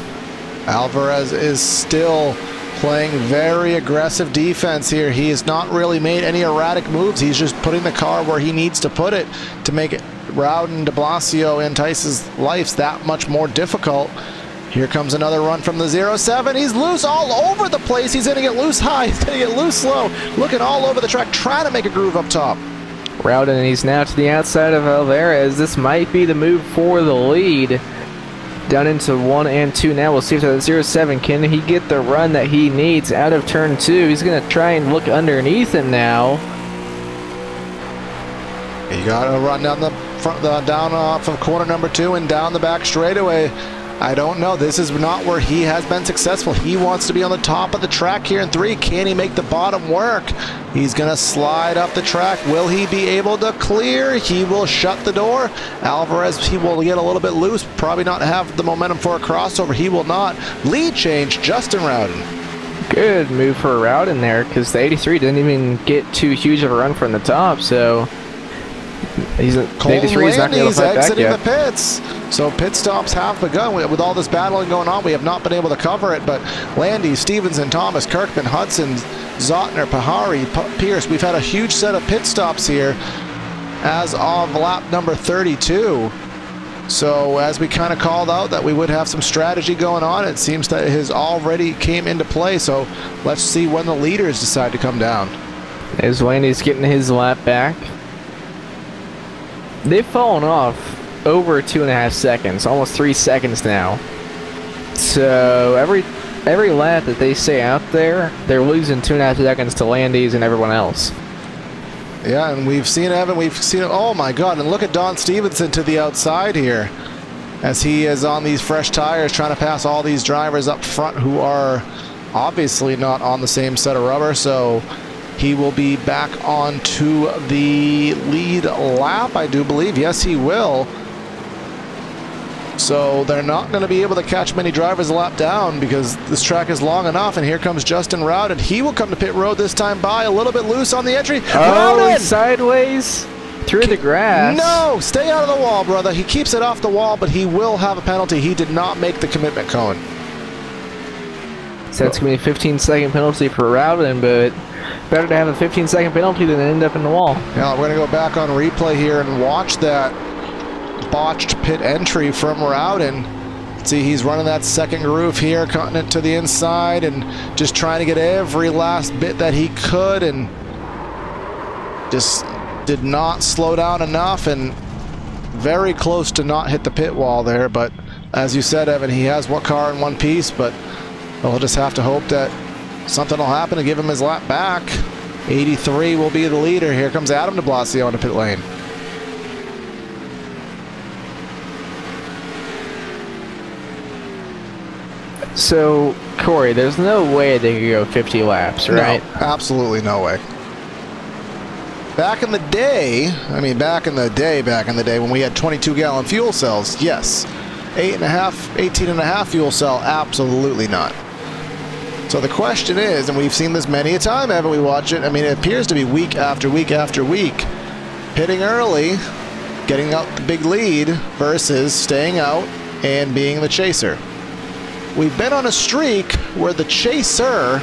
B: Alvarez is still playing very aggressive defense here. He has not really made any erratic moves. He's just putting the car where he needs to put it to make it Rowden, de Blasio, and Tice's lives that much more difficult. Here comes another run from the 07. He's loose all over the place. He's going to get loose high. He's going to get loose slow. Looking all over the track, trying to make a groove up top.
C: Rowden, and he's now to the outside of Alvarez. This might be the move for the lead. Down into 1 and 2 now. We'll see if that 07, can he get the run that he needs out of turn 2. He's going to try and look underneath him now.
B: You got to run down the front, down off of corner number 2 and down the back straightaway. I don't know. This is not where he has been successful. He wants to be on the top of the track here in 3. Can he make the bottom work? He's going to slide up the track. Will he be able to clear? He will shut the door. Alvarez, he will get a little bit loose. Probably not have the momentum for a crossover. He will not. Lead change, Justin Rowden.
C: Good move for Rowden there, because the 83 didn't even get too huge of a run from the top, so the 83 is not going to be able to fight back yet.
B: The pits. So pit stops have begun. With all this battling going on, we have not been able to cover it, but Landy, Stevenson, Thomas, Kirkman, Hudson, Zotner, Pahari, Pierce, we've had a huge set of pit stops here as of lap number 32. So as we kind of called out that we would have some strategy going on, it seems that it has already came into play. So let's see when the leaders decide to come down.
C: As Landy's getting his lap back. They've fallen off over 2.5 seconds, almost 3 seconds now. So every lap that they stay out there, they're losing 2.5 seconds to Landys and everyone else.
B: Yeah, and we've seen Evan, we've seen, oh my God, and look at Don Stevenson to the outside here as he is on these fresh tires trying to pass all these drivers up front who are obviously not on the same set of rubber. So he will be back onto the lead lap, I do believe. Yes, he will. So they're not going to be able to catch many drivers a lap down because this track is long enough. And here comes Justin Rowden. He will come to pit road this time by a little bit loose on the entry.
C: Oh,
B: Rowden!
C: Sideways through the grass.
B: No, stay out of the wall, brother. He keeps it off the wall, but he will have a penalty. He did not make the commitment cone.
C: So that's going to be a 15-second penalty for Rowden, but better to have a 15-second penalty than end up in the wall.
B: Now we're going to go back on replay here and watch that botched pit entry from Rowden. See, he's running that second groove here, cutting it to the inside and just trying to get every last bit that he could, and just did not slow down enough and very close to not hit the pit wall there. But as you said, Evan, he has one car in one piece, but we'll just have to hope that something will happen to give him his lap back. 83 will be the leader. Here comes Adam de Blasio into pit lane.
C: So, Corey, there's no way they could go 50 laps, right?
B: No, absolutely no way. Back in the day, back in the day when we had 22-gallon fuel cells, yes. 18.5 fuel cell, absolutely not. So the question is, and we've seen this many a time, haven't we? Watch it. It appears to be week after week after week. Pitting early, getting out the big lead versus staying out and being the chaser. We've been on a streak where the chaser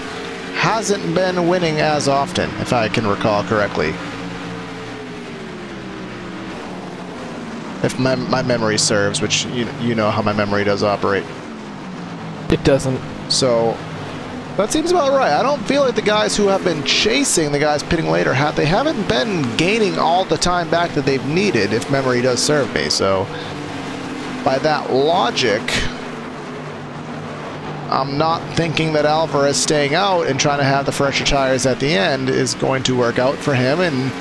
B: hasn't been winning as often, if I can recall correctly. If my memory serves, which you know how my memory does operate.
C: It doesn't.
B: So that seems about right. I don't feel like the guys who have been chasing the guys pitting later, they haven't been gaining all the time back that they've needed, if memory does serve me. So by that logic, I'm not thinking that Alvarez staying out and trying to have the fresher tires at the end is going to work out for him, and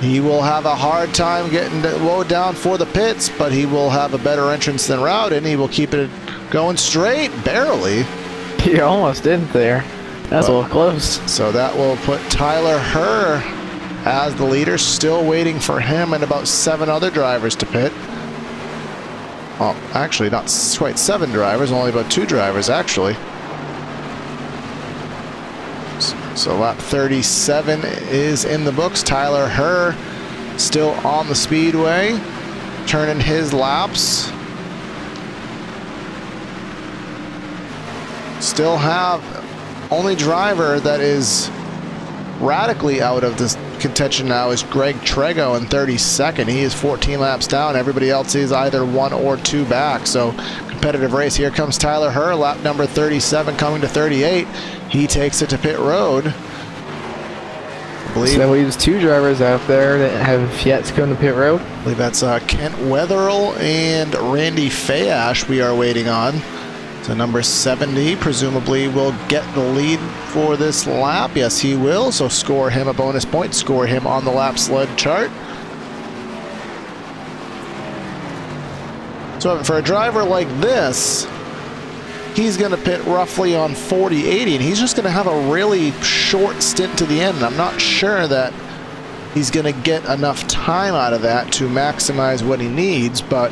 B: he will have a hard time getting low down for the pits, but he will have a better entrance than Rowden. He will keep it going straight, barely.
C: He almost didn't there. That's a little close.
B: So that will put Tyler Herr as the leader, still waiting for him and about 7 other drivers to pit. Well, actually, not quite 7 drivers, only about 2 drivers, actually. So lap 37 is in the books. Tyler Herr still on the speedway, turning his laps. Still have only driver that is radically out of this contention now is Greg Trego in 32nd. He is 14 laps down. Everybody else is either 1 or 2 back. So competitive race. Here comes Tyler Herr, lap number 37 coming to 38. He takes it to pit road.
C: So that leaves 2 drivers out there that have yet to come to pit road.
B: I believe that's Kent Wetherill and Randy Fayash we are waiting on. So number 70 presumably will get the lead for this lap. Yes, he will. So score him a bonus point. Score him on the lap sled chart. So for a driver like this, he's going to pit roughly on 40-80, and he's just going to have a really short stint to the end. And I'm not sure that he's going to get enough time out of that to maximize what he needs, but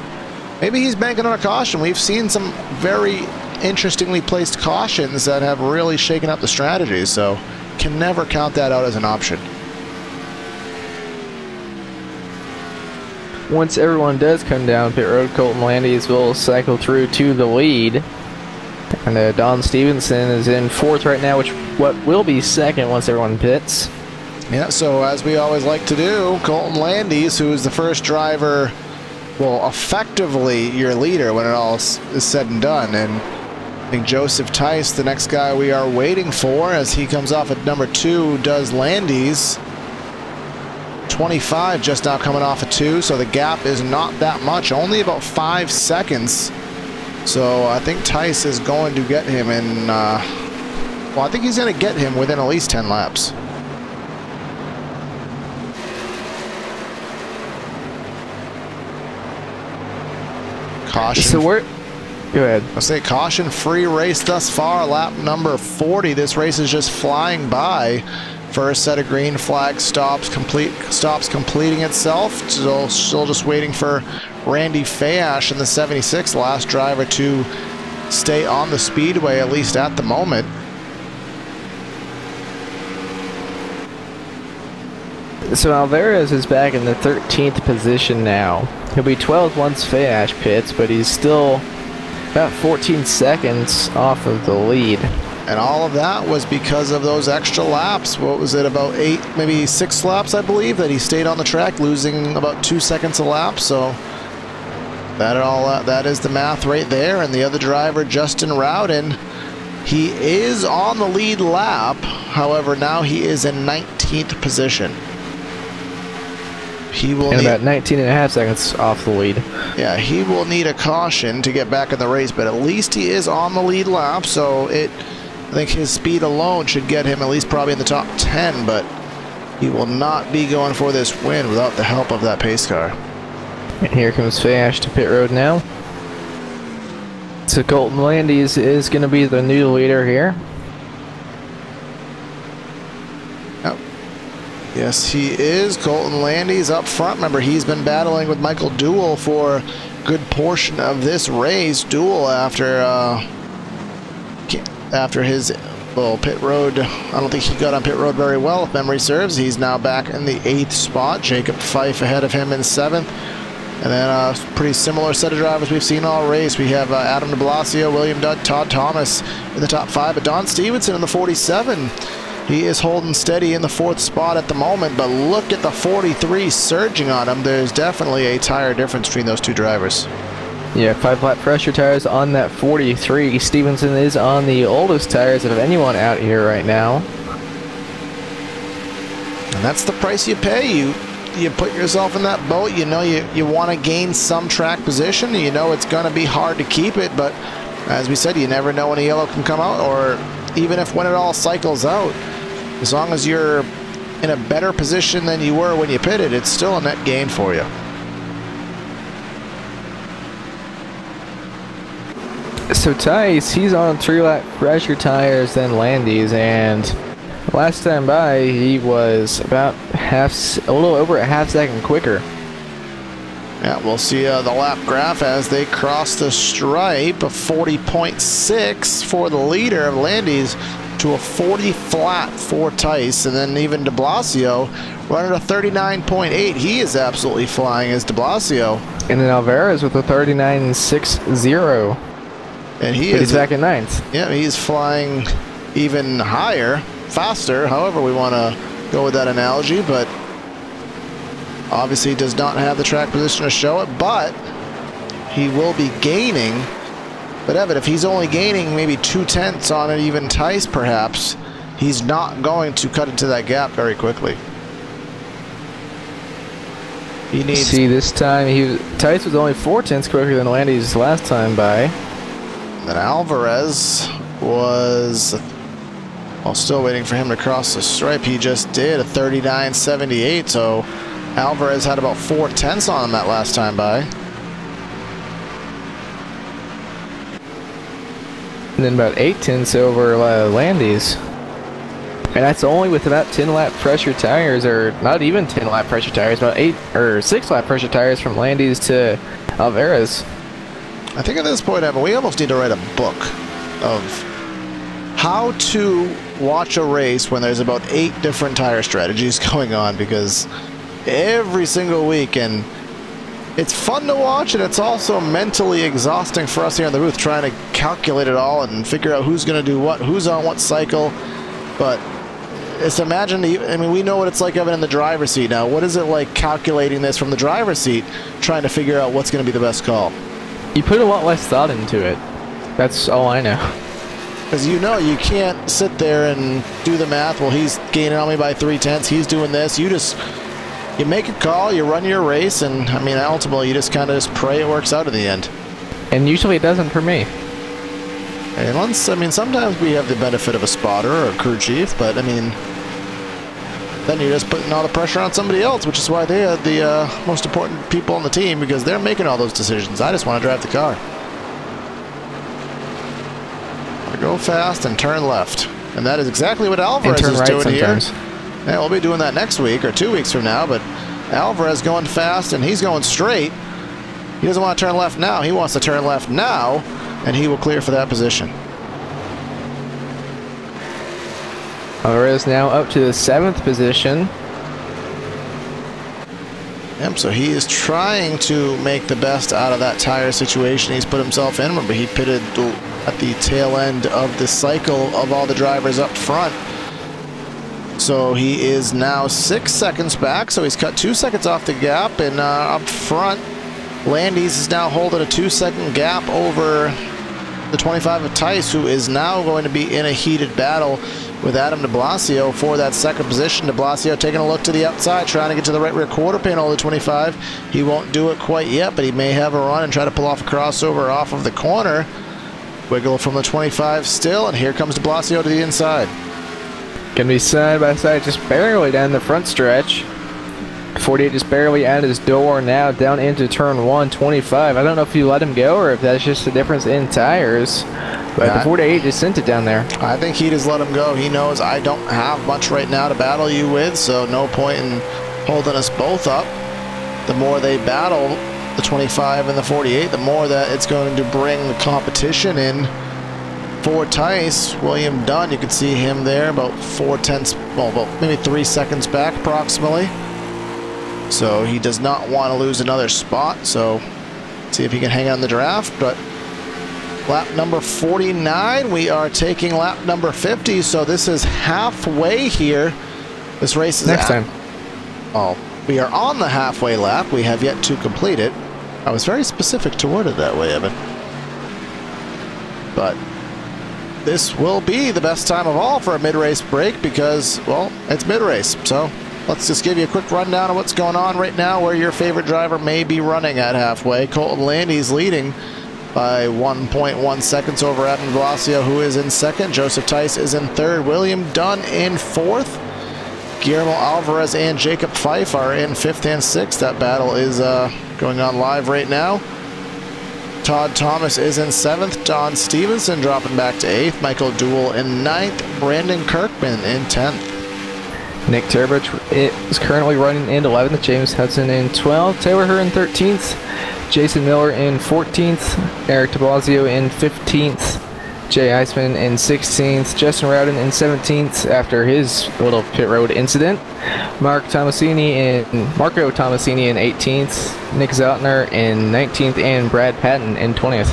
B: maybe he's banking on a caution. We've seen some very interestingly placed cautions that have really shaken up the strategy, so can never count that out as an option.
C: Once everyone does come down pit road, Colton Landis will cycle through to the lead. And Don Stevenson is in 4th right now, which what will be 2nd once everyone pits.
B: Yeah, so as we always like to do, Colton Landis, who is the first driver, well, effectively your leader when it all is said and done. And I think Joseph Tice, the next guy we are waiting for, as he comes off at number 2, does Landis. 25 just now coming off of 2, so the gap is not that much, only about 5 seconds. So I think Tice is going to get him in, well, I think he's going to get him within at least 10 laps. Caution.
C: So we're... Go ahead.
B: I'll say caution-free race thus far. Lap number 40. This race is just flying by. First set of green flags stops completing itself. Still just waiting for Randy Fayash in the 76, last driver to stay on the speedway, at least at the moment.
C: So Alvarez is back in the 13th position now. He'll be 12th once Fayash pits, but he's still about 14 seconds off of the lead.
B: And all of that was because of those extra laps. What was it, about 8, maybe 6 laps, I believe, that he stayed on the track, losing about 2 seconds a lap. So that is the math right there. And the other driver, Justin Rowden, he is on the lead lap. However, now he is in 19th position. He will need
C: about 19.5 seconds off the lead.
B: Yeah, he will need a caution to get back in the race, but at least he is on the lead lap, so I think his speed alone should get him at least probably in the top 10, but he will not be going for this win without the help of that pace car.
C: And here comes Fayash to pit road now. So Colton Landis is going to be the new leader here.
B: Yes, he is. Colton Landis up front. Remember, he's been battling with Michael Duel for a good portion of this race. Duel after his pit road. I don't think he got on pit road very well, if memory serves. He's now back in the 8th spot. Jacob Fife ahead of him in 7th. And then a pretty similar set of drivers we've seen all race. We have Adam de Blasio, William Dudd, Todd Thomas in the top 5, but Don Stevenson in the 47. He is holding steady in the 4th spot at the moment, but look at the 43 surging on him. There's definitely a tire difference between those 2 drivers.
C: Yeah, 5-lap pressure tires on that 43. Stevenson is on the oldest tires of anyone out here right now.
B: And that's the price you pay. You put yourself in that boat. You know you want to gain some track position. You know it's going to be hard to keep it, but As we said, you never know when a yellow can come out, or even if when it all cycles out. As long as you're in a better position than you were when you pitted, it's still a net gain for you.
C: So Tice, he's on 3-lap fresher tires than Landy's, and last time by he was about a little over a half second quicker.
B: Yeah, we'll see the lap graph as they cross the stripe. A 40.6 for the leader of Landy's to a 40 flat for Tice, and then even de Blasio running a 39.8. He is absolutely flying as de Blasio.
C: And then Alvarez with a 39.60.
B: And
C: he's back in 9th.
B: Yeah, he's flying even higher, faster, however we want to go with that analogy, but obviously he does not have the track position to show it, but he will be gaining. But Evan, if he's only gaining maybe 2/10 on it, even Tice perhaps, he's not going to cut into that gap very quickly. He needs...
C: See, this time Tice was only 4/10 quicker than Landy's last time by.
B: Then Alvarez was, well, still waiting for him to cross the stripe. He just did a 39.78, so Alvarez had about 4/10 on him that last time by.
C: And then about 8/10 over Landy's. And that's only with about 10-lap pressure tires, or not even 10-lap pressure tires, about 8 or 6-lap pressure tires from Landy's to Alvarez.
B: I think at this point, Evan, we almost need to write a book of how to watch a race when there's about 8 different tire strategies going on, because every single week, and it's fun to watch, and it's also mentally exhausting for us here in the booth trying to calculate it all and figure out who's going to do what, who's on what cycle. But just imagine, I mean, we know what it's like, Evan, in the driver's seat now. What is it like calculating this from the driver's seat, trying to figure out what's going to be the best call?
C: You put a lot less thought into it. That's all I know.
B: Because you know you can't sit there and do the math. Well, he's gaining on me by 3/10. He's doing this. You make a call, you run your race, and I mean, ultimately, you just kind of pray it works out in the end.
C: And usually it doesn't for me.
B: And I mean, sometimes we have the benefit of a spotter or a crew chief, but I mean, then you're just putting all the pressure on somebody else, which is why they are the most important people on the team, because they're making all those decisions. I just want to drive the car. Go fast and turn left. And that is exactly what Alvarez is doing sometimes here. Yeah, we'll be doing that next week or 2 weeks from now, but Alvarez going fast and he's going straight. He doesn't want to turn left now. He wants to turn left now, and he will clear for that position.
C: Alvarez now up to the 7th position.
B: Yep, so he is trying to make the best out of that tire situation he's put himself in. Remember, he pitted at the tail end of the cycle of all the drivers up front. So he is now 6 seconds back, so he's cut 2 seconds off the gap, and up front, Landy's is now holding a 2-second gap over the 25 of Tice, who is now going to be in a heated battle with Adam de Blasio for that second position. De Blasio taking a look to the outside, trying to get to the right rear quarter panel of the 25. He won't do it quite yet, but he may have a run and try to pull off a crossover off of the corner. Wiggle from the 25 still, and here comes de Blasio to the inside.
C: Gonna be side by side, just barely down the front stretch. 48 just barely at his door now, down into turn 1, 25. I don't know if you let him go or if that's just the difference in tires. But the 48 just sent it down there.
B: I think he just let him go. He knows I don't have much right now to battle you with, so no point in holding us both up. The more they battle, the 25 and the 48, the more that it's going to bring the competition in for Tice. William Dunn, you can see him there about 4/10, well, about maybe 3 seconds back approximately. So he does not want to lose another spot, so see if he can hang on the draft. But lap number 49, we are taking lap number 50, so this is halfway here. This race is
C: next time.
B: Oh, we are on the halfway lap. We have yet to complete it. I was very specific to word it that way, Evan. But this will be the best time of all for a mid-race break because, well, it's mid-race. So let's just give you a quick rundown of what's going on right now, where your favorite driver may be running at halfway. Colton Landy's leading by 1.1 seconds over Adam de Blasio, who is in second. Joseph Tice is in third. William Dunn in fourth. Guillermo Alvarez and Jacob Fife are in fifth and sixth. That battle is going on live right now. Todd Thomas is in seventh. Don Stevenson dropping back to eighth. Michael Duel in ninth. Brandon Kirkman in 10th.
C: Nick Turbich is currently running in 11th. James Hudson in 12th. Taylor Herr in 13th. Jason Miller in 14th. Eric de Blasio in 15th. Jay Eisman in 16th. Justin Rowden in 17th after his little pit road incident. Marco Tomasini in 18th. Nick Zotner in 19th. And Brad Patton in 20th.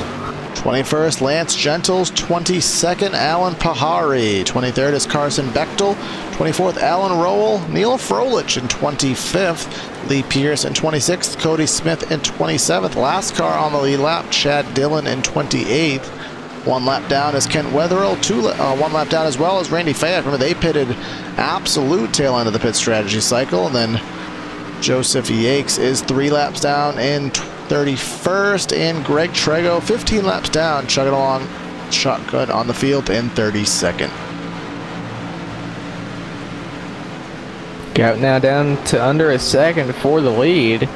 B: 21st, Lance Gentles. 22nd, Alan Pahari. 23rd is Carson Bechtel. 24th, Alan Rowell. Neil Frolich in 25th. Lee Pierce in 26th. Cody Smith in 27th. Last car on the lead lap, Chad Dillon in 28th. 1 lap down is Kent Wetherill. 1 lap down as well as Randy Fayette. Remember, they pitted absolute tail end of the pit strategy cycle. And then Joseph Yakes is 3 laps down in 31st. And Greg Trego, 15 laps down, chugging along shotgun on the field in 32nd.
C: Got now down to under a second for the lead.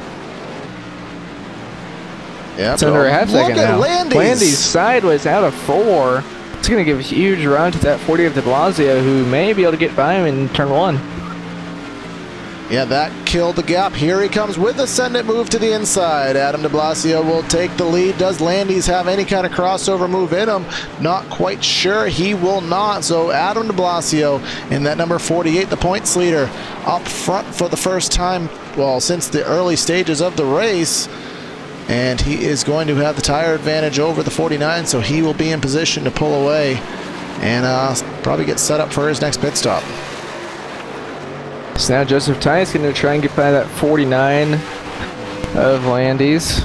B: Yep,
C: it's under a half second now.
B: Landy's
C: sideways out of 4. It's going to give a huge run to that 40 of de Blasio, who may be able to get by him in turn 1.
B: Yeah, that killed the gap. Here he comes with the send it move to the inside. Adam de Blasio will take the lead. Does Landis have any kind of crossover move in him? Not quite sure. He will not. So Adam de Blasio in that number 48, the points leader, up front for the first time, well, since the early stages of the race. And he is going to have the tire advantage over the 49, so he will be in position to pull away and probably get set up for his next pit stop.
C: So now Joseph Tice going to try and get by that 49 of Landis.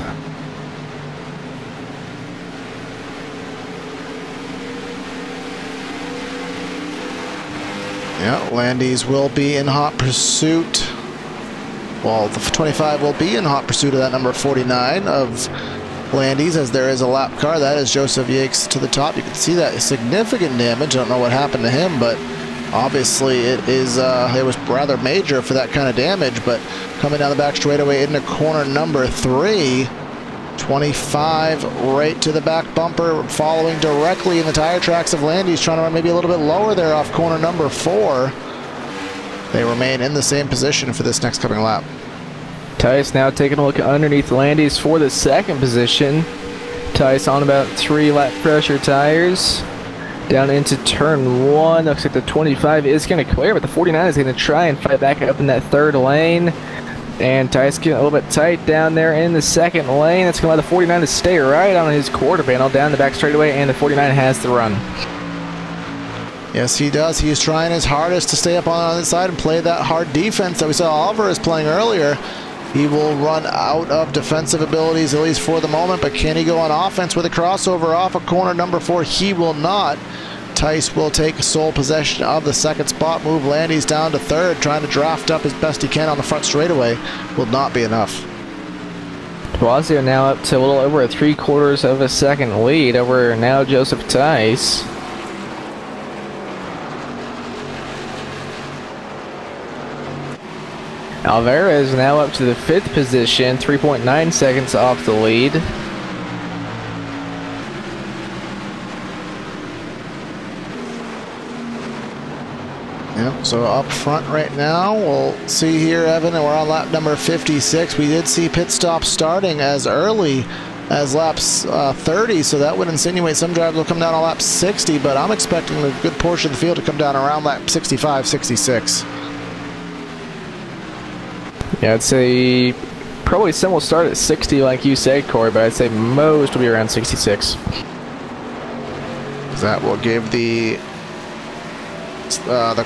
B: Yeah, Landis will be in hot pursuit. Well, the 25 will be in hot pursuit of that number 49 of Landis, as there is a lap car. That is Joseph Yakes to the top. You can see that significant damage. I don't know what happened to him, but obviously it was rather major for that kind of damage. But coming down the back straightaway into corner number 3, 25 right to the back bumper, following directly in the tire tracks of Landis, trying to run maybe a little bit lower there off corner number 4. They remain in the same position for this next coming lap.
C: Tice now taking a look underneath Landis for the second position. Tice on about 3 lap pressure tires. Down into turn 1. Looks like the 25 is going to clear, but the 49 is going to try and fight back up in that third lane. And Tice getting a little bit tight down there in the second lane. That's going to allow the 49 to stay right on his quarter panel down the back straightaway, and the 49 has the run.
B: Yes, he does. He is trying his hardest to stay up on the side and play that hard defense that we saw Alvarez playing earlier. He will run out of defensive abilities, at least for the moment, but can he go on offense with a crossover off of corner number 4? He will not. Tice will take sole possession of the second spot, move Landis down to third, trying to draft up as best he can on the front straightaway. Will not be enough.
C: de Blasio now up to a little over a 3/4 of a second lead over now Joseph Tice. Alvarez now up to the 5th position, 3.9 seconds off the lead.
B: Yeah, so up front right now, we'll see here, Evan, and we're on lap number 56. We did see pit stops starting as early as laps 30, so that would insinuate some drivers will come down on lap 60, but I'm expecting a good portion of the field to come down around lap 65, 66.
C: Yeah, I'd say probably some will start at 60 like you said, Corey, but I'd say most will be around 66.
B: That will give the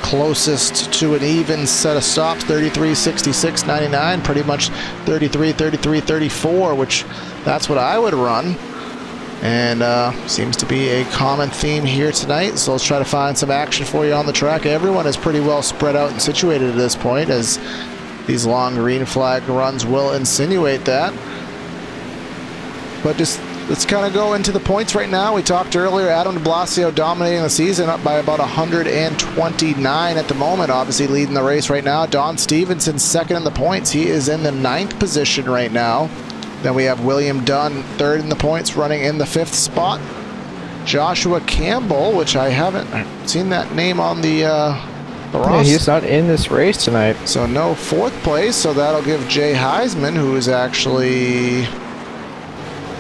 B: closest to an even set of stops, 33, 66, 99, pretty much 33, 33, 34, which that's what I would run. And seems to be a common theme here tonight, so let's try to find some action for you on the track. Everyone is pretty well spread out and situated at this point, as these long green flag runs will insinuate that. But just let's kind of go into the points right now. We talked earlier, Adam de Blasio dominating the season, up by about 129 at the moment, obviously leading the race right now. Don Stevenson second in the points. He is in the 9th position right now. Then we have William Dunn third in the points, running in the 5th spot. Joshua Campbell, which I haven't seen that name on the roster.
C: Yeah, he's not in this race tonight.
B: So no 4th place, so that'll give Jay Heisman, who is actually...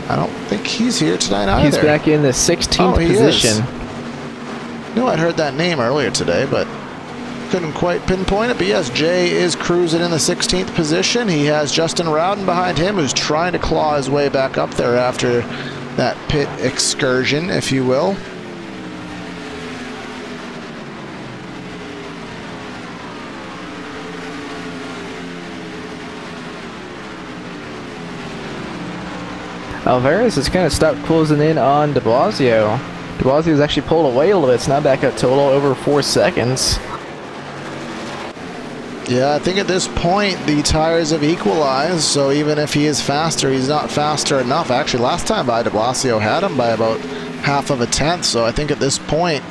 B: I don't think he's here tonight either.
C: He's back in the 16th position.
B: I knew I'd heard that name earlier today, but couldn't quite pinpoint it. But yes, Jay is cruising in the 16th position. He has Justin Rowden behind him, who's trying to claw his way back up there after that pit excursion, if you will.
C: Alvarez has kind of stopped closing in on de Blasio. De Blasio's actually pulled away a little bit. It's now back up total over 4 seconds.
B: Yeah, I think at this point the tires have equalized, so even if he is faster, he's not faster enough. Actually, last time by de Blasio had him by about half of a tenth, so I think at this point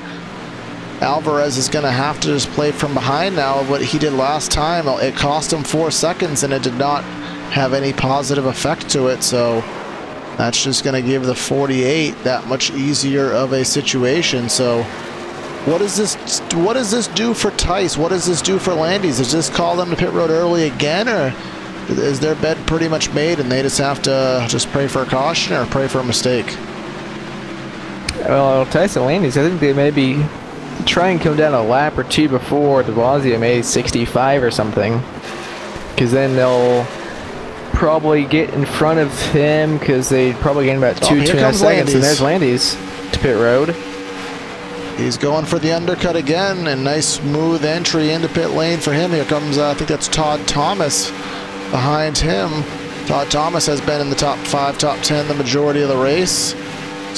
B: Alvarez is going to have to just play from behind now of what he did last time. It cost him 4 seconds and it did not have any positive effect to it, so that's just going to give the 48 that much easier of a situation. So what does this do for Tice? What does this do for Landis? Does this call them to pit road early again, or is their bed pretty much made and they just have to just pray for a caution or pray for a mistake?
C: Well, Tice and Landis, I think they maybe try and come down a lap or two before de Blasio made 65 or something, because then they'll probably get in front of him, because they probably gain about 2.5 seconds. And there's Landis to pit road.
B: He's going for the undercut again, and nice smooth entry into pit lane for him. Here comes, I think that's Todd Thomas behind him. Todd Thomas has been in the top 5, top 10 the majority of the race.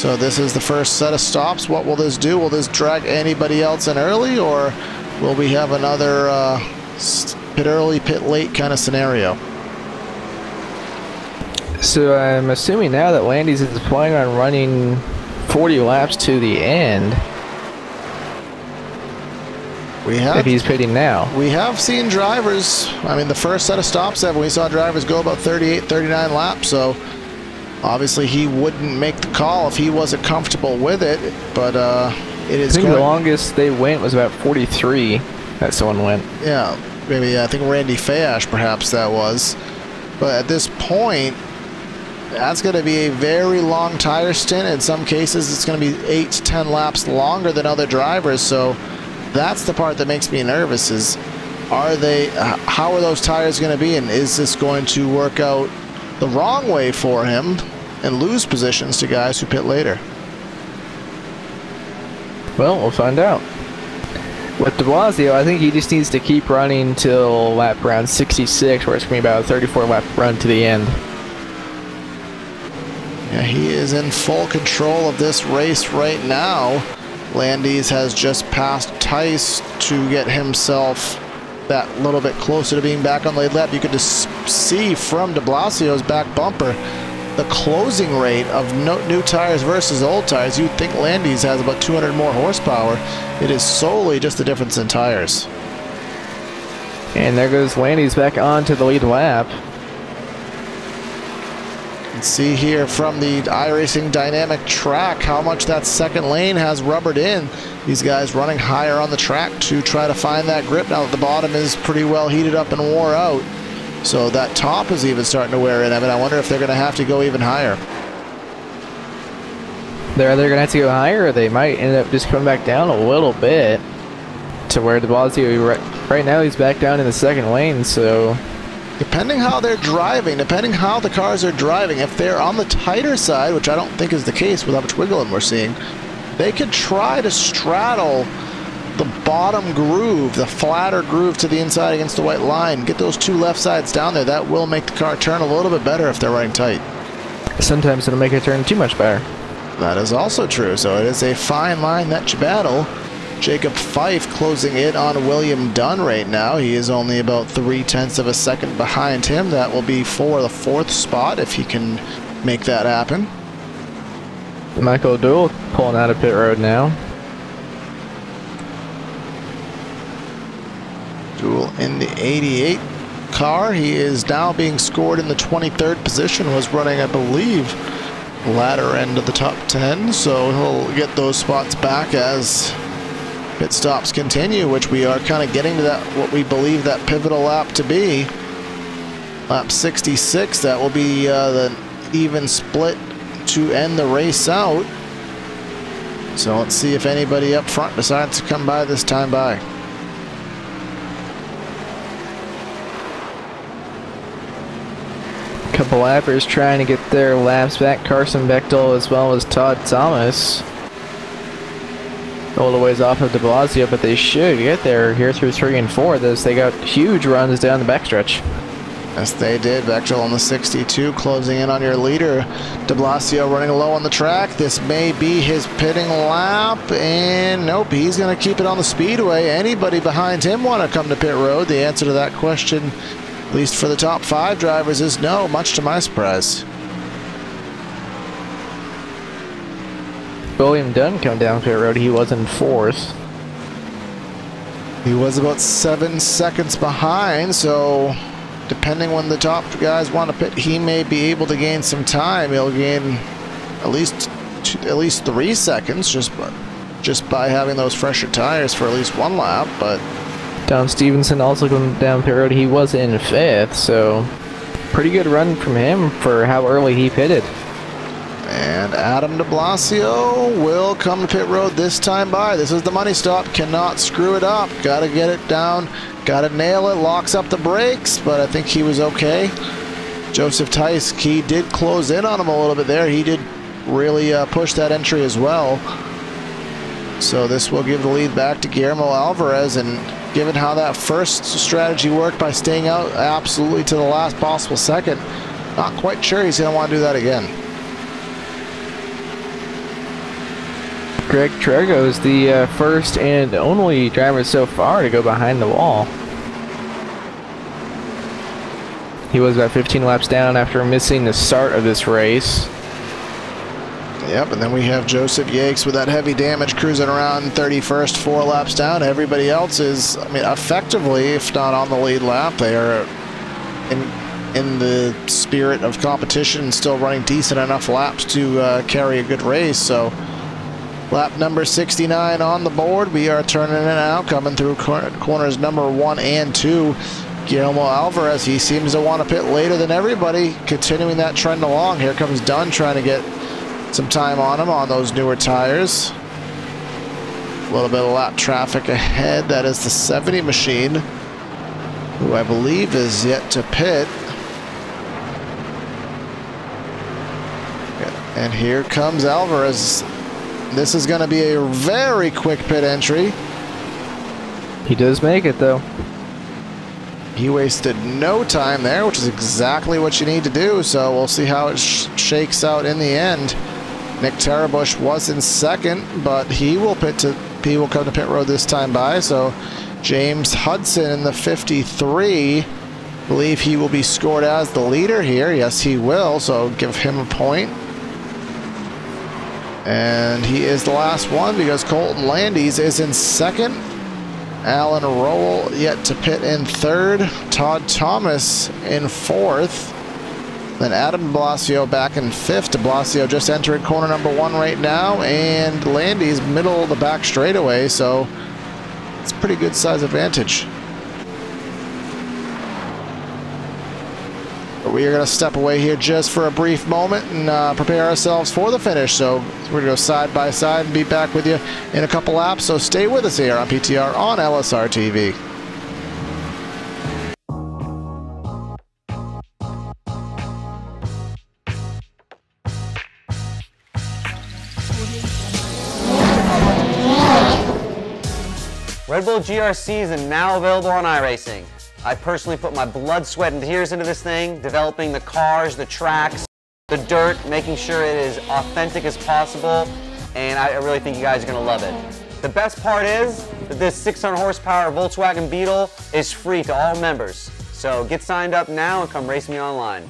B: So this is the first set of stops. What will this do? Will this drag anybody else in early, or will we have another pit early, pit late kind of scenario?
C: So I'm assuming now that Landis is planning on running 40 laps to the end. If he's pitting now.
B: We have seen drivers, I mean the first set of stops we saw drivers go about 38, 39 laps, so obviously he wouldn't make the call if he wasn't comfortable with it, but it is.
C: I think the longest they went was about 43 that someone went.
B: Yeah, maybe I think Randy Fayash perhaps that was. But at this point, that's going to be a very long tire stint. In some cases, it's going to be 8 to 10 laps longer than other drivers. So that's the part that makes me nervous is, how are those tires going to be? And is this going to work out the wrong way for him and lose positions to guys who pit later?
C: Well, we'll find out. With de Blasio, I think he just needs to keep running till lap around 66, where it's going to be about a 34 lap run to the end.
B: Yeah, he is in full control of this race right now. Landis has just passed Tice to get himself that little bit closer to being back on the lead lap. You could just see from de Blasio's back bumper the closing rate of new tires versus old tires. You'd think Landis has about 200 more horsepower. It is solely just the difference in tires.
C: And there goes Landis back onto the lead lap.
B: You can see here from the iRacing dynamic track how much that second lane has rubbered in. These guys running higher on the track to try to find that grip now that the bottom is pretty well heated up and wore out. So that top is even starting to wear in. I mean, I wonder if they're going to have to go even higher.
C: They're either going to have to go higher, or they might end up just coming back down a little bit to where de Blasio, right now he's back down in the second lane, so...
B: Depending how they're driving, depending how the cars are driving, if they're on the tighter side, which I don't think is the case with how much wiggling we're seeing, they could try to straddle the bottom groove, the flatter groove to the inside against the white line, get those two left sides down there. That will make the car turn a little bit better if they're running tight.
C: Sometimes it'll make it turn too much better.
B: That is also true, so it is a fine line that you battle. Jacob Fife closing in on William Dunn right now. He is only about 0.3 of a second behind him. That will be for the 4th spot if he can make that happen.
C: Michael Duel pulling out of pit road now.
B: Duel in the 88 car. He is now being scored in the 23rd position. Was running, I believe, latter end of the top 10. So he'll get those spots back as pit stops continue, which we are kind of getting to that, what we believe that pivotal lap to be. Lap 66, that will be the even split to end the race out. So let's see if anybody up front decides to come by this time by.
C: Couple lappers trying to get their laps back. Carson Bechtel as well as Todd Thomas. A little ways off of de Blasio, but they should get there here through 3 and 4. They got huge runs down the backstretch.
B: Yes, they did. Bechtel on the 62, closing in on your leader. De Blasio running low on the track. This may be his pitting lap, and nope, he's going to keep it on the speedway. Anybody behind him want to come to pit road? The answer to that question, at least for the top 5 drivers, is no, much to my surprise.
C: William Dunn come down pit road. He was in 4th.
B: He was about 7 seconds behind, so depending when the top guys want to pit, he may be able to gain some time. He'll gain at least 3 seconds just by having those fresher tires for at least 1 lap. But
C: Don Stevenson also going down pit road. He was in 5th, so pretty good run from him for how early he pitted.
B: And Adam de Blasio will come to pit road this time by. This is the money stop. Cannot screw it up. Got to get it down. Got to nail it. Locks up the brakes, but I think he was okay. Joseph Tice, he did close in on him a little bit there. He did really push that entry as well. So this will give the lead back to Guillermo Alvarez, and given how that first strategy worked by staying out absolutely to the last possible second, not quite sure he's going to want to do that again.
C: Greg Trego is the first and only driver so far to go behind the wall. He was about 15 laps down after missing the start of this race.
B: Yep, and then we have Joseph Yakes with that heavy damage cruising around 31st, 4 laps down. Everybody else is, I mean, effectively, if not on the lead lap, they are in the spirit of competition, still running decent enough laps to carry a good race. So lap number 69 on the board. We are turning it out, coming through corners number 1 and 2. Guillermo Alvarez, he seems to want to pit later than everybody, continuing that trend along. Here comes Dunn trying to get some time on him on those newer tires. A little bit of lap traffic ahead. That is the 70 machine, who I believe is yet to pit. And here comes Alvarez. This is going to be a very quick pit entry.
C: He does make it, though.
B: He wasted no time there, which is exactly what you need to do. So we'll see how it shakes out in the end. Nick Tarabush was in 2nd, but he will come to pit road this time by. So James Hudson in the 53, believe he will be scored as the leader here. Yes, he will. So give him a point. And he is the last one because Colton Landis is in 2nd. Alan Rowell yet to pit in 3rd. Todd Thomas in 4th. Then Adam de Blasio back in 5th. De Blasio just entering corner number 1 right now. And Landis middle of the back straightaway. So it's a pretty good size advantage. We are going to step away here just for a brief moment and prepare ourselves for the finish. So we're going to go side by side and be back with you in a couple laps. So stay with us here on PTR on LSRTV.
D: Red Bull GRCs are now available on iRacing. I personally put my blood, sweat, and tears into this thing, developing the cars, the tracks, the dirt, making sure it is authentic as possible, and I really think you guys are going to love it. The best part is that this 600 horsepower Volkswagen Beetle is free to all members. So get signed up now and come race me online.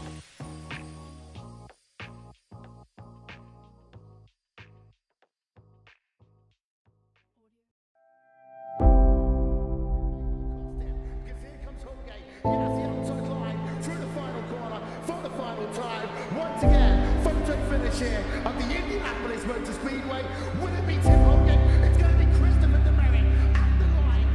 E: chair of the Indianapolis Motor Speedway. Will it be Tim Hogan? It's going to be Christopher DeMeritt at the line.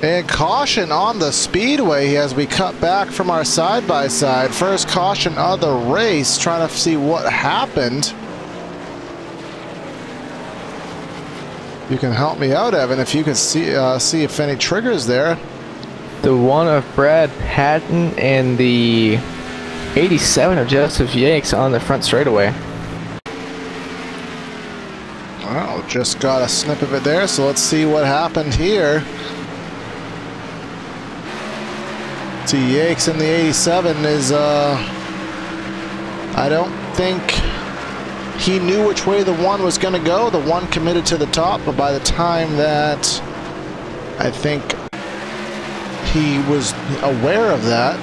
B: And caution on the speedway as we cut back from our side-by-side. First caution of the race, trying to see what happened. You can help me out, Evan, if you can see if any triggers there.
C: The one of Brad Patton and the 87 of Joseph Yates on the front straightaway.
B: Well, just got a snip of it there, so let's see what happened here. See, Yakes in the 87 is, I don't think he knew which way the one was going to go. The one committed to the top, but by the time that I think he was aware of that,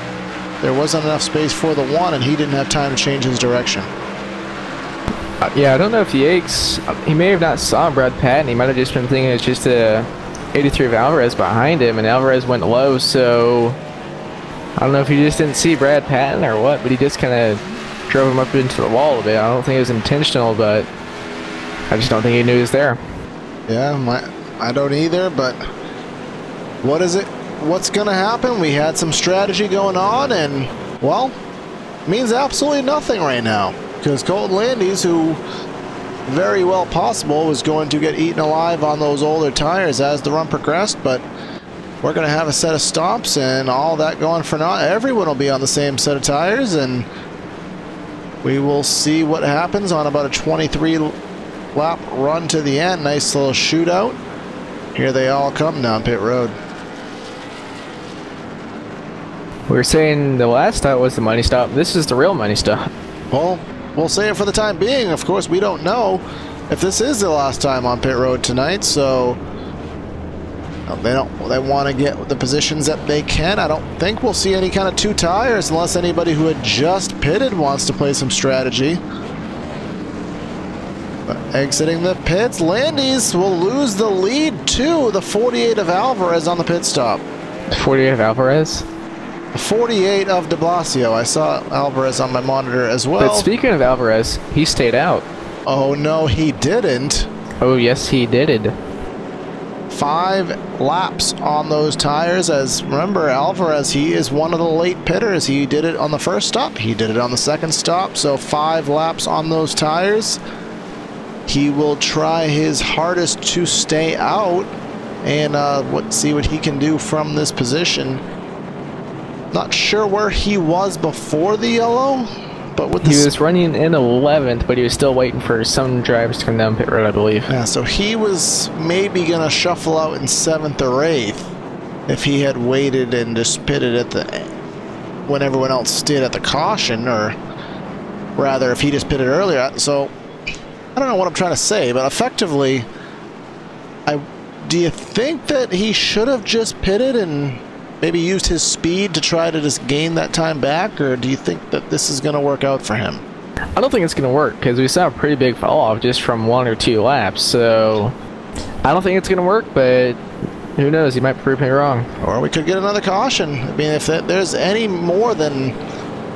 B: there wasn't enough space for the one, and he didn't have time to change his direction.
C: Yeah, I don't know if Yakes, he may have not saw Brad Patton. He might have just been thinking it's just a 83 of Alvarez behind him, and Alvarez went low, so I don't know if he just didn't see Brad Patton or what, but he just kind of drove him up into the wall a bit. I don't think it was intentional, but I just don't think he knew he was there.
B: Yeah, I don't either, but what is it? What's going to happen? We had some strategy going on, and, well, means absolutely nothing right now. Because Colton Landis, who very well possible was going to get eaten alive on those older tires as the run progressed, but we're going to have a set of stops and all that going for naught. Everyone will be on the same set of tires, and we will see what happens on about a 23 lap run to the end. Nice little shootout. Here they all come down pit road.
C: We were saying the last stop was the money stop. This is the real money stop.
B: Well, we'll say it for the time being. Of course, we don't know if this is the last time on pit road tonight, so they want to get the positions that they can. I don't think we'll see any kind of two tires unless anybody who had just pitted wants to play some strategy. But exiting the pits, Landis will lose the lead to the 48 of Alvarez on the pit stop.
C: 48 of Alvarez?
B: 48 of de Blasio. I saw Alvarez on my monitor as well.
C: But speaking of Alvarez, he stayed out.
B: Oh no, he didn't.
C: Oh yes, he did.
B: 5 laps on those tires, as remember, Alvarez, he is one of the late pitters. He did it on the first stop, he did it on the second stop, so 5 laps on those tires. He will try his hardest to stay out and see what he can do from this position. Not sure where he was before the yellow, but with
C: he was running in 11th, but he was still waiting for some drivers to come down pit road, I believe.
B: Yeah, so he was maybe gonna shuffle out in 7th or 8th if he had waited and just pitted at the when everyone else did at the caution, or rather if he just pitted earlier. So I don't know what I'm trying to say, but effectively, do you think that he should have just pitted and maybe used his speed to try to just gain that time back, or do you think that this is going to work out for him?
C: I don't think it's going to work, because we saw a pretty big fall off just from 1 or 2 laps, so I don't think it's going to work, but who knows, he might prove me wrong.
B: Or we could get another caution. I mean, if there's any more than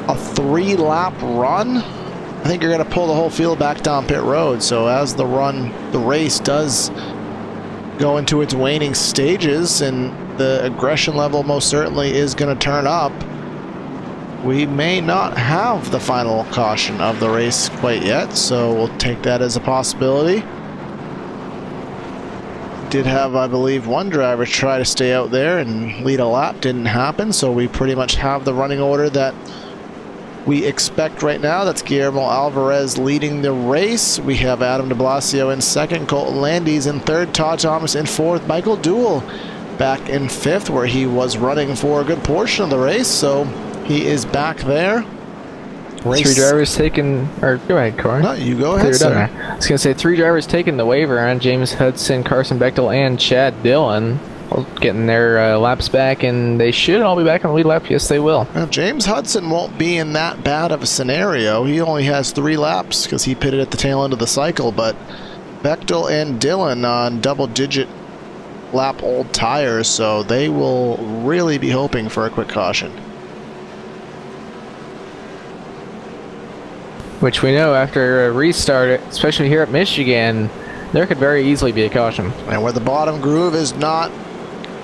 B: a 3-lap run, I think you're going to pull the whole field back down pit road. So as the race does go into its waning stages, and the aggression level most certainly is going to turn up, we may not have the final caution of the race quite yet, so we'll take that as a possibility. Did have, I believe, one driver try to stay out there and lead a lap. Didn't happen, so we pretty much have the running order that we expect right now. That's Guillermo Alvarez leading the race. We have Adam de Blasio in second, Colton Landis in third, Todd Thomas in fourth, Michael Duel back in fifth, where he was running for a good portion of the race, so he is back there.
C: Three drivers taking, or go ahead, Corey.
B: No, you go ahead, sir.
C: I was going to say 3 drivers taking the waiver on James Hudson, Carson Bechtel, and Chad Dillon. Getting their laps back, and they should all be back on the lead lap. Yes, they will.
B: Now, James Hudson won't be in that bad of a scenario. He only has 3 laps because he pitted at the tail end of the cycle, but Bechtel and Dillon on double-digit lap old tires, so they will really be hoping for a quick caution.
C: Which we know after a restart, especially here at Michigan, there could very easily be a caution.
B: And where the bottom groove is not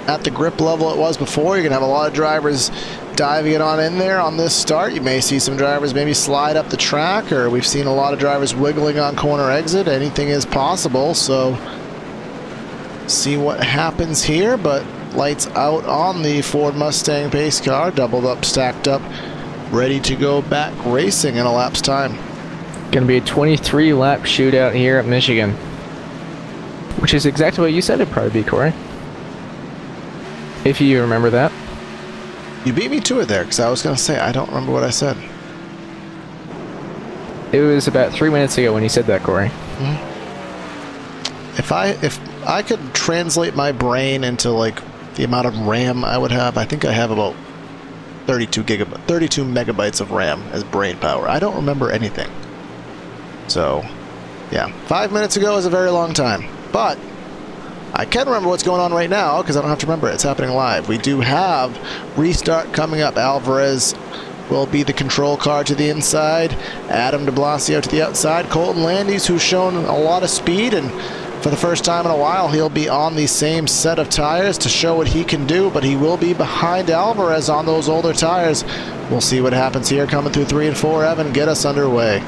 B: at the grip level it was before, you're going to have a lot of drivers diving it on in there on this start. You may see some drivers maybe slide up the track, or we've seen a lot of drivers wiggling on corner exit. Anything is possible, so see what happens here. But lights out on the Ford Mustang pace car, doubled up, stacked up, ready to go back racing in a lap's time.
C: Going to be a 23 lap shootout here at Michigan, which is exactly what you said it'd probably be, Corey. If you remember that.
B: You beat me to it there, because I was going to say, I don't remember what I said.
C: It was about 3 minutes ago when you said that, Corey.
B: Mm-hmm. If I could translate my brain into like the amount of RAM I would have, I think I have about 32 megabytes of RAM as brain power. I don't remember anything. So, yeah, 5 minutes ago is a very long time, but I can remember what's going on right now because I don't have to remember it. It's happening live. We do have restart coming up. Alvarez will be the control car to the inside. Adam de Blasio to the outside. Colton Landis, who's shown a lot of speed, and for the first time in a while, he'll be on the same set of tires to show what he can do, but he will be behind Alvarez on those older tires. We'll see what happens here coming through 3 and 4. Evan, get us underway.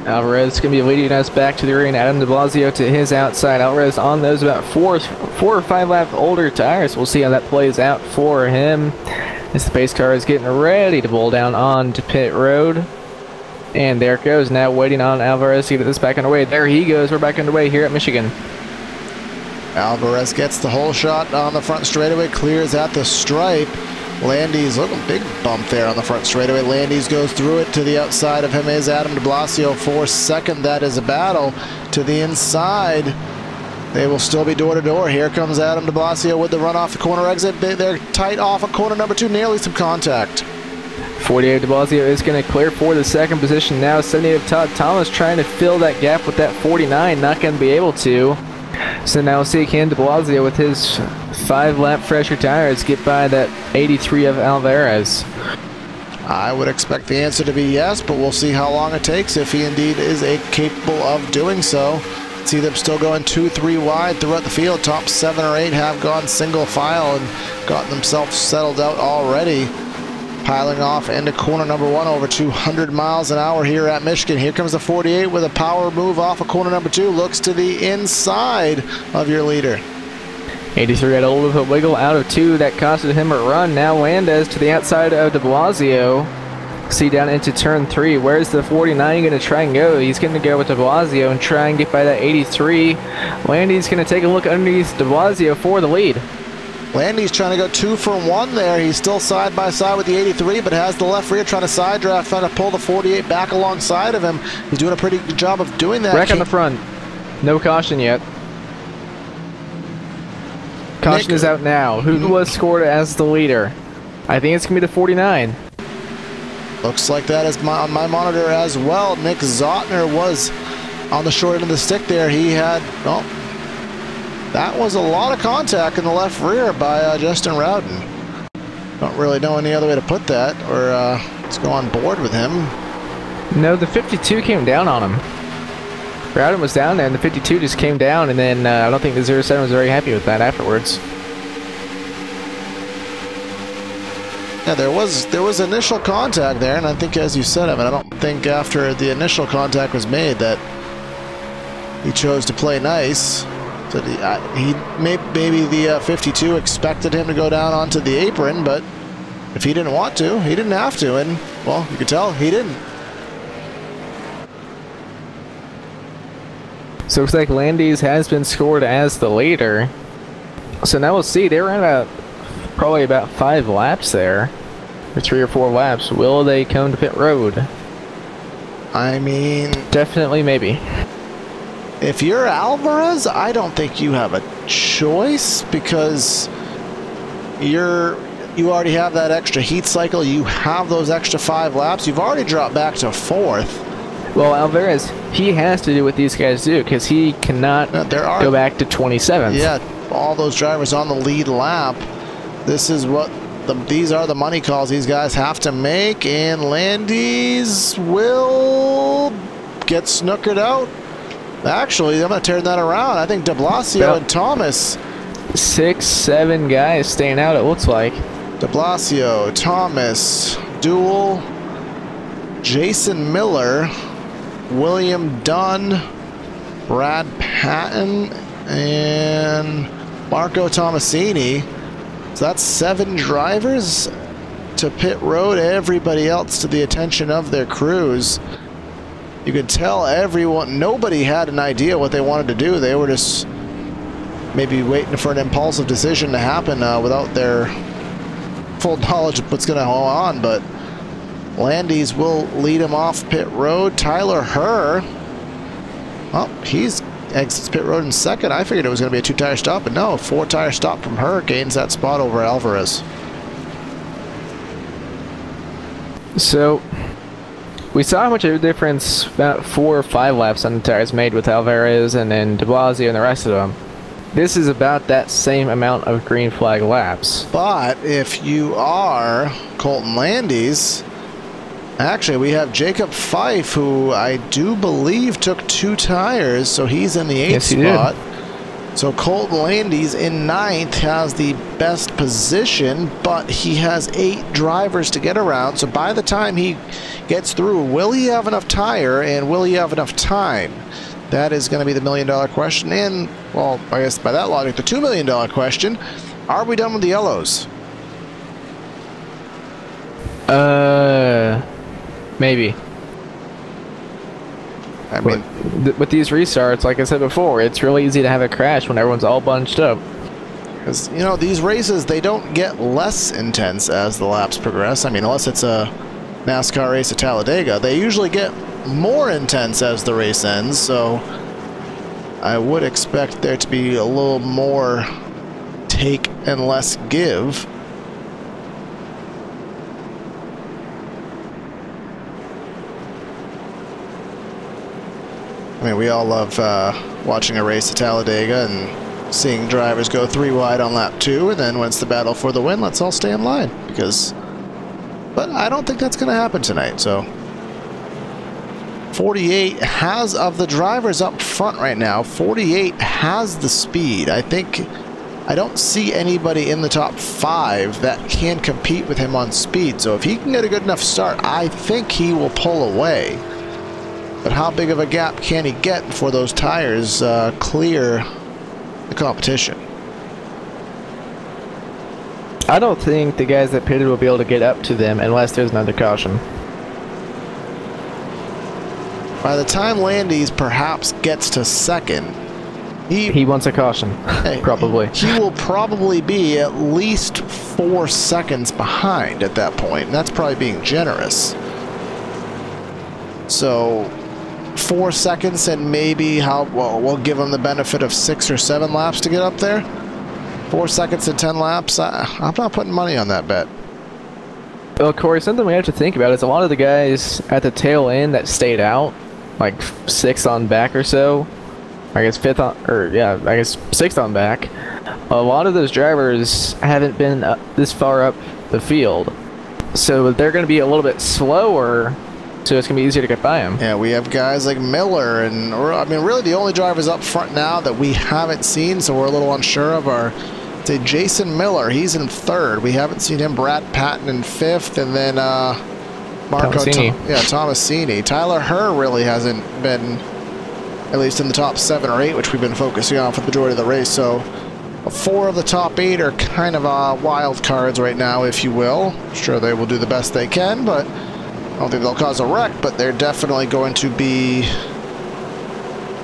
C: Alvarez is going to be leading us back to the rear, and Adam de Blasio to his outside. Alvarez on those about 4 or 5 lap older tires. We'll see how that plays out for him as the pace car is getting ready to pull down onto pit road. And there it goes, now waiting on Alvarez to get this back underway. There he goes, we're back underway here at Michigan.
B: Alvarez gets the whole shot on the front straightaway, clears at the stripe. Landis, look, a big bump there on the front straightaway. Landis goes through it. To the outside of him is Adam de Blasio for second. That is a battle. To the inside, they will still be door to door. Here comes Adam de Blasio with the run off the corner exit. They're tight off of corner number 2, nearly some contact.
C: 48 de Blasio is going to clear for the second position now. 78 of Todd Thomas trying to fill that gap with that 49, not going to be able to. So now we'll see can de Blasio with his 5 lap fresher tires get by that 83 of Alvarez.
B: I would expect the answer to be yes, but we'll see how long it takes if he indeed is capable of doing so. See them still going 2-3 wide throughout the field. Top 7 or 8 have gone single file and gotten themselves settled out already. Piling off into corner number 1 over 200 miles an hour here at Michigan. Here comes the 48 with a power move off of corner number 2. Looks to the inside of your leader.
C: 83 had a little bit of a wiggle out of 2. That costed him a run. Now Landis to the outside of de Blasio. See down into turn 3. Where's the 49 going to try and go? He's going to go with de Blasio and try and get by that 83. Landis going to take a look underneath de Blasio for the lead.
B: Landis trying to go 2 for 1 there. He's still side by side with the 83, but has the left rear trying to side draft, trying to pull the 48 back alongside of him. He's doing a pretty good job of doing that.
C: Wreck on the front. No caution yet. Caution is out now. Who was scored as the leader? I think it's going to be the 49.
B: Looks like that is on my monitor as well. Nick Zotner was on the short end of the stick there. He had, well, that was a lot of contact in the left rear by Justin Rowden. Don't really know any other way to put that, or let's go on board with him.
C: No, the 52 came down on him. Rowden was down there, and the 52 just came down, and then I don't think the 07 was very happy with that afterwards.
B: Yeah, there was initial contact there, and I think, as you said, Evan, I don't think after the initial contact was made that he chose to play nice. So maybe the 52 expected him to go down onto the apron, but If he didn't want to, he didn't have to, and, well, you could tell he didn't.
C: So it looks like Landis has been scored as the leader. So now we'll see. They ran probably about 5 laps there, or 3 or 4 laps. Will they come to pit road?
B: I mean,
C: definitely, maybe.
B: If you're Alvarez, I don't think you have a choice because you already have that extra heat cycle. You have those extra 5 laps. You've already dropped back to 4th.
C: Well, Alvarez, he has to do what these guys do because he cannot go back to 27th.
B: Yeah, all those drivers on the lead lap. This is what these are the money calls these guys have to make, and Landis will get snookered out. Actually, I'm going to turn that around. I think de Blasio and Thomas.
C: 6, 7 guys staying out, it looks like.
B: De Blasio, Thomas, Duel, Jason Miller, William Dunn, Brad Patton, and Marco Tomasini. So that's 7 drivers to pit road. Everybody else to the attention of their crews. You could tell nobody had an idea what they wanted to do. They were just maybe waiting for an impulsive decision to happen without their full knowledge of what's going to go on. But Landis will lead him off pit road. Tyler Herr, well, he's exits pit road in 2nd. I figured it was going to be a 2-tire stop, but no, 4-tire stop from Herr gains that spot over Alvarez.
C: So we saw how much of a difference about 4 or 5 laps on the tires made with Alvarez and then de Blasio and the rest of them. This is about that same amount of green flag laps.
B: But if you are Colton Landis, actually we have Jacob Fife, who I do believe took 2 tires, so he's in the 8th spot. So Colton Landis in 9th has the best position, but he has 8 drivers to get around. So by the time he gets through, will he have enough tire and will he have enough time? That is going to be the $1 million question. And, well, I guess by that logic, the $2 million question, are we done with the yellows?
C: Maybe.
B: I mean,
C: with these restarts, like I said before, it's really easy to have a crash when everyone's all bunched up.
B: because, you know, these races, they don't get less intense as the laps progress. I mean, unless it's a NASCAR race at Talladega, they usually get more intense as the race ends, so I would expect there to be a little more take and less give. I mean, we all love watching a race at Talladega and seeing drivers go 3 wide on lap 2, and then when it's the battle for the win, let's all stay in line. But I don't think that's going to happen tonight. So 48 has, of the drivers up front right now, 48 has the speed. I don't see anybody in the top 5 that can compete with him on speed. So if he can get a good enough start, I think he will pull away. But how big of a gap can he get before those tires clear the competition?
C: I don't think the guys that pitted will be able to get up to them unless there's another caution.
B: By the time Landis perhaps gets to second,
C: he wants a caution, probably.
B: He will probably be at least 4 seconds behind at that point, and that's probably being generous. So 4 seconds, and maybe we'll give him the benefit of 6 or 7 laps to get up there. 4 seconds and 10 laps. I'm not putting money on that bet.
C: Well, Corey, something we have to think about is a lot of the guys at the tail end that stayed out, like 6th on back or so, I guess 5th on, or yeah, I guess 6th on back. A lot of those drivers haven't been this far up the field, so they're going to be a little bit slower. So it's going to be easier to get by him. Yeah,
B: we have guys like Miller, and I mean, really the only drivers up front now that we haven't seen, so we're a little unsure of, are, say, Jason Miller. He's in 3rd. We haven't seen him. Brad Patton in 5th, and then Marco Tomasini. Tyler Herr really hasn't been, at least in the top 7 or 8, which we've been focusing on for the majority of the race. So 4 of the top 8 are kind of wild cards right now, if you will. Sure, they will do the best they can, but I don't think they'll cause a wreck, but they're definitely going to be...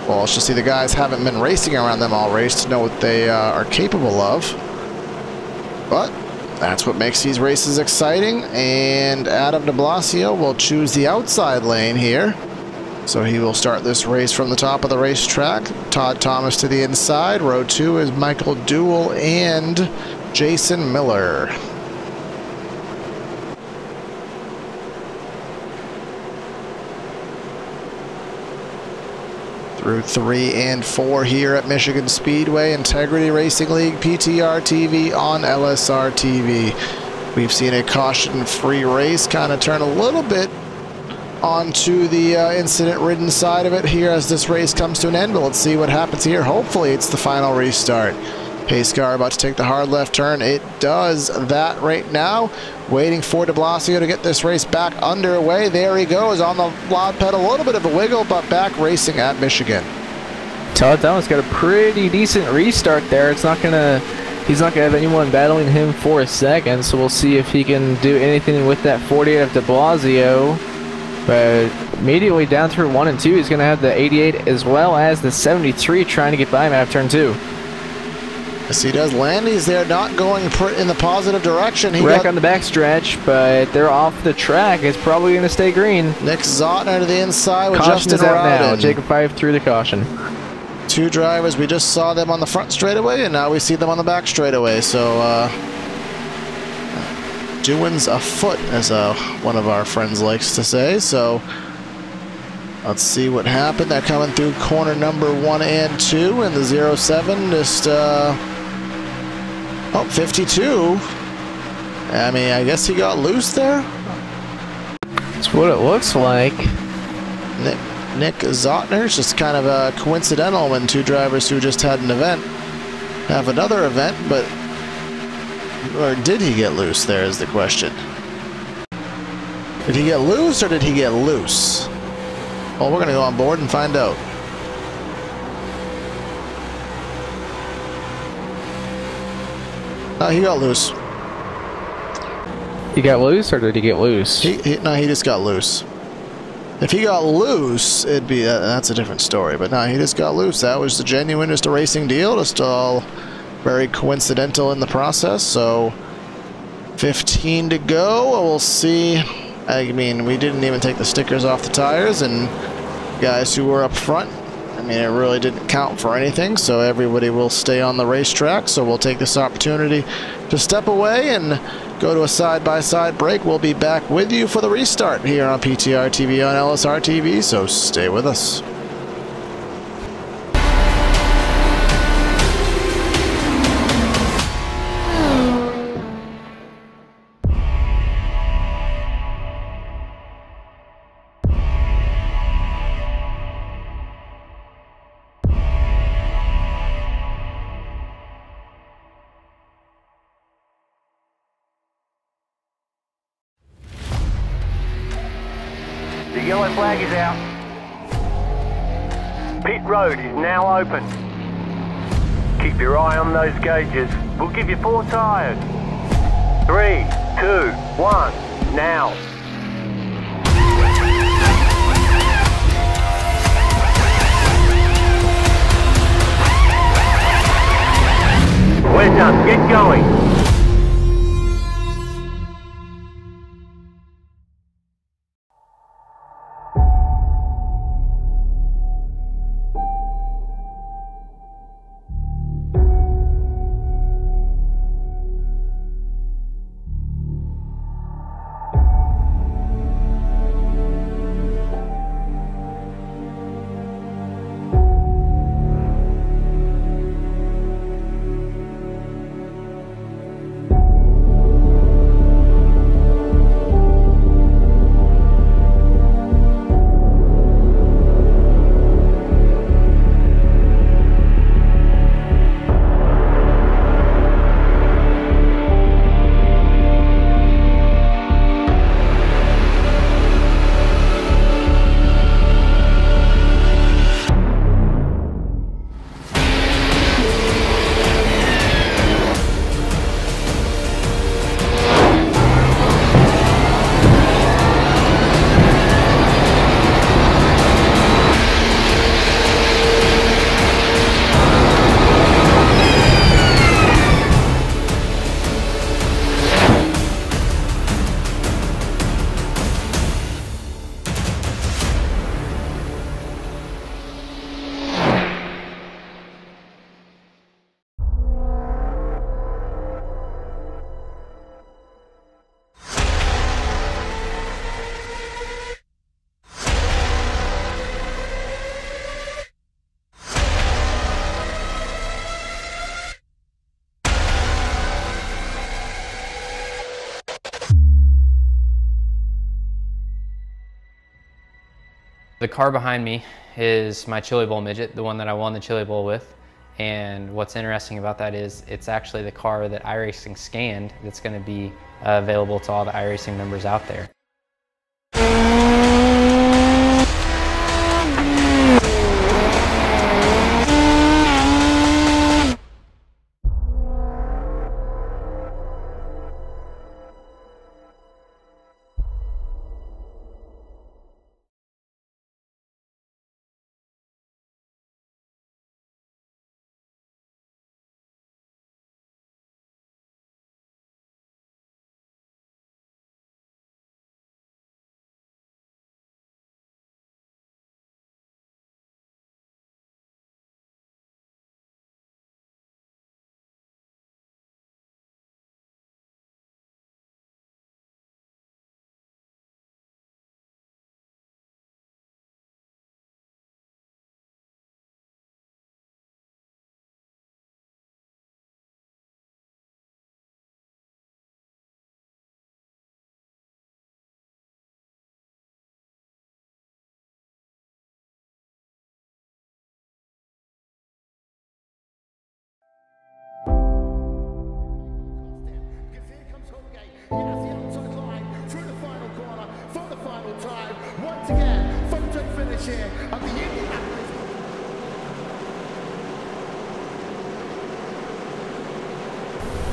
B: Well, let's just see. The guys haven't been racing around them all race to know what they are capable of. But that's what makes these races exciting, and Adam de Blasio will choose the outside lane here. So he will start this race from the top of the racetrack. Todd Thomas to the inside. Row 2 is Michael Duel and Jason Miller. Through 3 and 4 here at Michigan Speedway, Integrity Racing League, PTR TV on LSR TV. We've seen a caution-free race kind of turn a little bit onto the incident-ridden side of it here as this race comes to an end, but let's see what happens here. Hopefully it's the final restart. Pace car about to take the hard left turn. It does that right now. Waiting for de Blasio to get this race back underway. There he goes on the loud pedal. A little bit of a wiggle, but back racing at Michigan.
C: Todd Thomas got a pretty decent restart there. He's not gonna have anyone battling him for a second, so we'll see if he can do anything with that 48 of de Blasio. But immediately down through 1 and 2, he's going to have the 88 as well as the 73 trying to get by him out of turn 2.
B: Yes, he does. Landy's there, not going in the positive direction. He
C: wreck on the backstretch, but they're off the track. It's probably going to stay green.
B: Nick Zotner to the inside with
C: Caution
B: Justin
C: is out
B: Rowden.
C: now. Jacob 5 through the caution.
B: 2 drivers. We just saw them on the front straightaway, and now we see them on the back straightaway. So, doing's afoot, as one of our friends likes to say. So let's see what happened. They're coming through corner number 1 and 2, and the 07 just 52. I mean, I guess he got loose there.
C: That's what it looks like.
B: Nick Zotner's just kind of coincidental when 2 drivers who just had an event have another event, but or did he get loose there is the question. Did he get loose or did he get loose? Well, we're going to go on board and find out. No, he got loose.
C: He got loose or did he get loose?
B: No, he just got loose. If he got loose, it'd be that's a different story. But no, he just got loose. That was the genuine, just a racing deal. Just all very coincidental in the process. So 15 to go. We'll see. I mean, we didn't even take the stickers off the tires, and guys who were up front, I mean, it really didn't count for anything. So everybody will stay on the racetrack. So we'll take this opportunity to step away and go to a side-by-side break. We'll be back with you for the restart here on PTR TV on LSR TV. So stay with us.
F: The yellow flag is out. Pit road is now open. Keep your eye on those gauges. We'll give you 4 tyres. 3, 2, 1, now. We're done. Get going.
G: The car behind me is my Chili Bowl midget, the one that I won the Chili Bowl with. And what's interesting about that is it's actually the car that iRacing scanned that's going to be available to all the iRacing members out there.
E: Because here comes Holgate. He has the outside line through the final corner for the final time. Once again, photo finish here of the Indianapolis.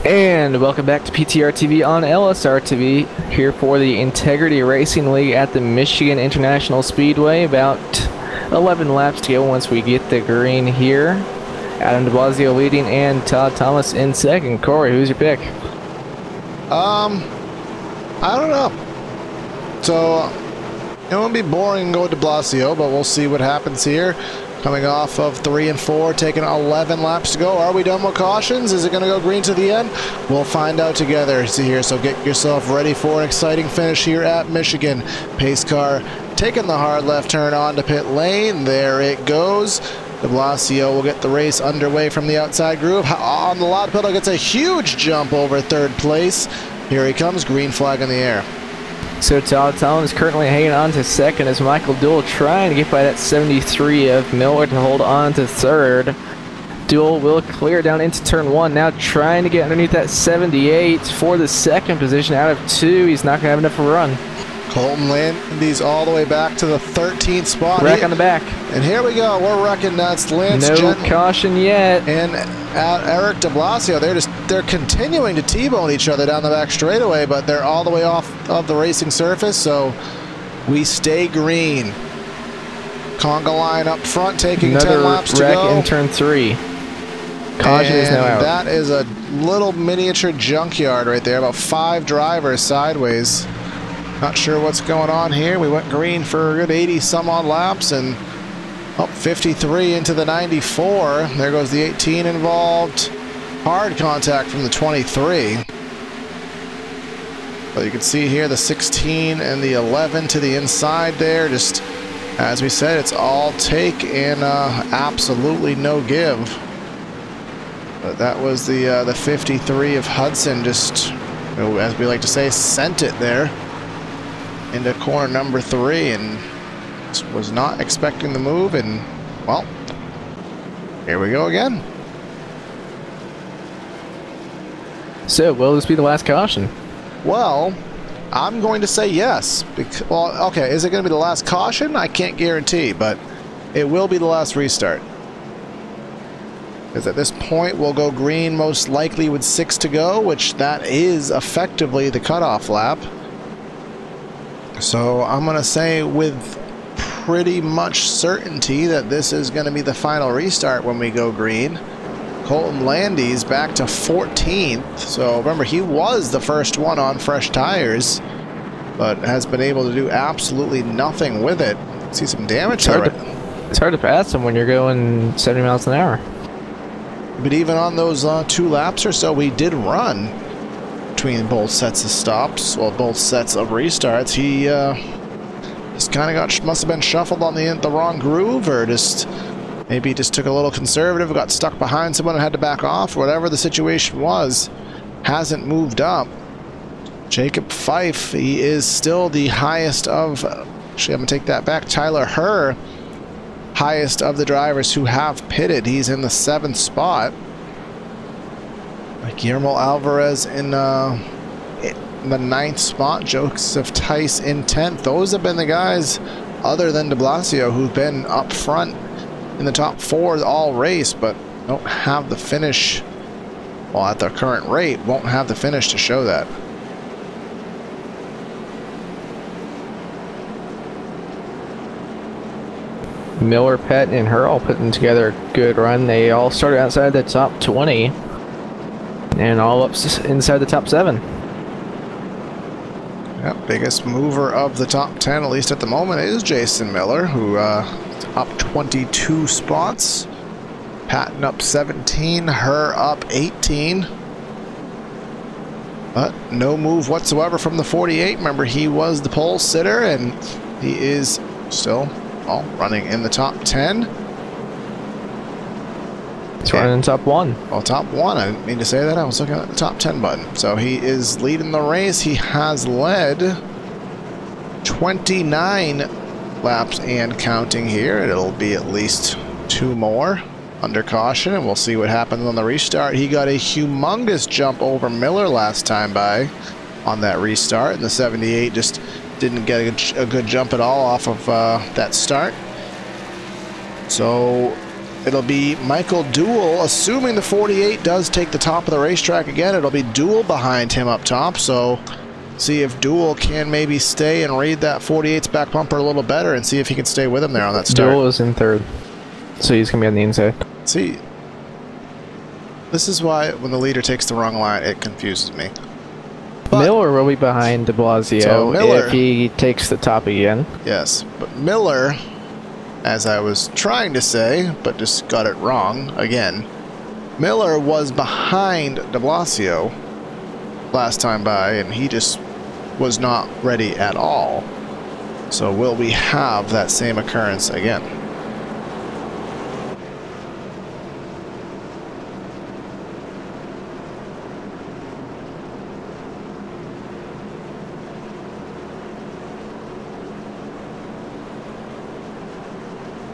C: And welcome back to PTR-TV on LSRTV, here for the Integrity Racing League at the Michigan International Speedway. About 11 laps to go once we get the green here. Adam de Blasio leading and Todd Thomas in second. Corey, who's your pick?
B: I don't know. So it won't be boring going to Blasio, but we'll see what happens here. Coming off of 3 and 4, taking 11 laps to go. Are we done with cautions? Is it going to go green to the end? We'll find out together here. So get yourself ready for an exciting finish here at Michigan. Pace car taking the hard left turn onto pit lane. There it goes. De Blasio will get the race underway from the outside groove. On the lap pedal, gets a huge jump over third place. Here he comes, green flag in the air.
C: So Todd Thomas currently hanging on to second as Michael Duel trying to get by that 73 of Miller to hold on to third. Duel will clear down into turn 1, now trying to get underneath that 78 for the second position out of 2. He's not going to have enough of a run.
B: Colton Landy's all the way back to the 13th spot.
C: Wreck on the back.
B: And here we go. We're wrecking. That's Lance.
C: No caution yet.
B: And Eric de Blasio. They're continuing to T-bone each other down the back straightaway, but they're all the way off of the racing surface. So we stay green. Conga line up front, taking 10 laps to go.
C: Another wreck in turn 3. Caution is now out.
B: That is a little miniature junkyard right there. About 5 drivers sideways. Not sure what's going on here. We went green for a good 80 some odd laps and up 53 into the 94. There goes the 18 involved. Hard contact from the 23. But you can see here the 16 and the 11 to the inside there. Just as we said, it's all take and absolutely no give. But that was the 53 of Hudson, just, as we like to say, sent it there into corner number 3 and was not expecting the move, and well, here we go again.
C: So will this be the last caution?
B: Well, I'm going to say yes. Well, okay, is it going to be the last caution? I can't guarantee, but it will be the last restart. Because at this point we'll go green most likely with 6 to go, which that is effectively the cutoff lap. So I'm going to say with pretty much certainty that this is going to be the final restart when we go green. Colton Landy's back to 14th. So remember, he was the first one on fresh tires, but has been able to do absolutely nothing with it. See some damage there.
C: It's hard to pass him when you're going 70 miles an hour.
B: But even on those 2 laps or so we did run, between both sets of stops, well, both sets of restarts, he just kind of must have been shuffled on the wrong groove, or just maybe just took a little conservative, got stuck behind someone and had to back off, whatever the situation was. Hasn't moved up. Jacob Fife, he is still the highest of actually, I'm going to take that back. Tyler Herr, highest of the drivers who have pitted. He's in the 7th spot. Guillermo Alvarez in the 9th spot. Joseph Tice in 10th. Those have been the guys, other than de Blasio, who've been up front in the top 4 all race, but don't have the finish. Well, at their current rate, won't have the finish to show that.
C: Miller, Pett, and Herr all putting together a good run. They all started outside the top 20 and all up inside the top 7.
B: Yep, biggest mover of the top 10, at least at the moment, is Jason Miller, who up 22 spots. Patton up 17, Herr up 18. But no move whatsoever from the 48. Remember, he was the pole sitter, and he is still running in the top 10.
C: He's running in top 1.
B: Well, top 1. I didn't mean to say that. I was looking at the top 10 button. So he is leading the race. He has led 29 laps and counting here. It'll be at least 2 more under caution, and we'll see what happens on the restart. He got a humongous jump over Miller last time by on that restart, and the 78 just didn't get a good jump at all off of that start. So it'll be Michael Duel, assuming the 48 does take the top of the racetrack again. It'll be Duel behind him up top, so see if Duel can maybe stay and raid that 48's back bumper a little better and see if he can stay with him there on that start.
C: Duel is in 3rd, so he's going to be on the inside.
B: See, this is why when the leader takes the wrong line, it confuses me. But
C: Miller will be behind de Blasio
B: so Miller,
C: if he takes the top again.
B: Yes, but Miller, as I was trying to say, but just got it wrong again, Miller was behind de Blasio last time by, and he just was not ready at all. So will we have that same occurrence again?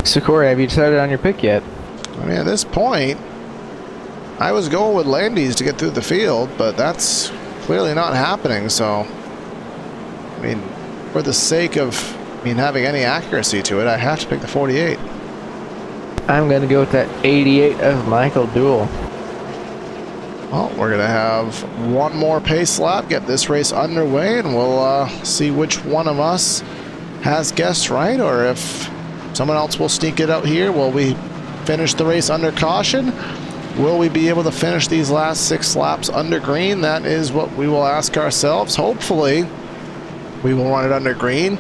C: So Corey, have you decided on your pick yet?
B: I mean, at this point, I was going with Landis to get through the field, but that's clearly not happening. So, I mean, for the sake of having any accuracy to it, I have to pick the 48.
C: I'm going to go with that 88 of Michael Duel.
B: Well, we're going to have one more pace lap, get this race underway, and we'll see which one of us has guessed right, or if someone else will sneak it out here. Will we finish the race under caution? Will we be able to finish these last 6 laps under green? That is what we will ask ourselves. Hopefully, we will run it under green.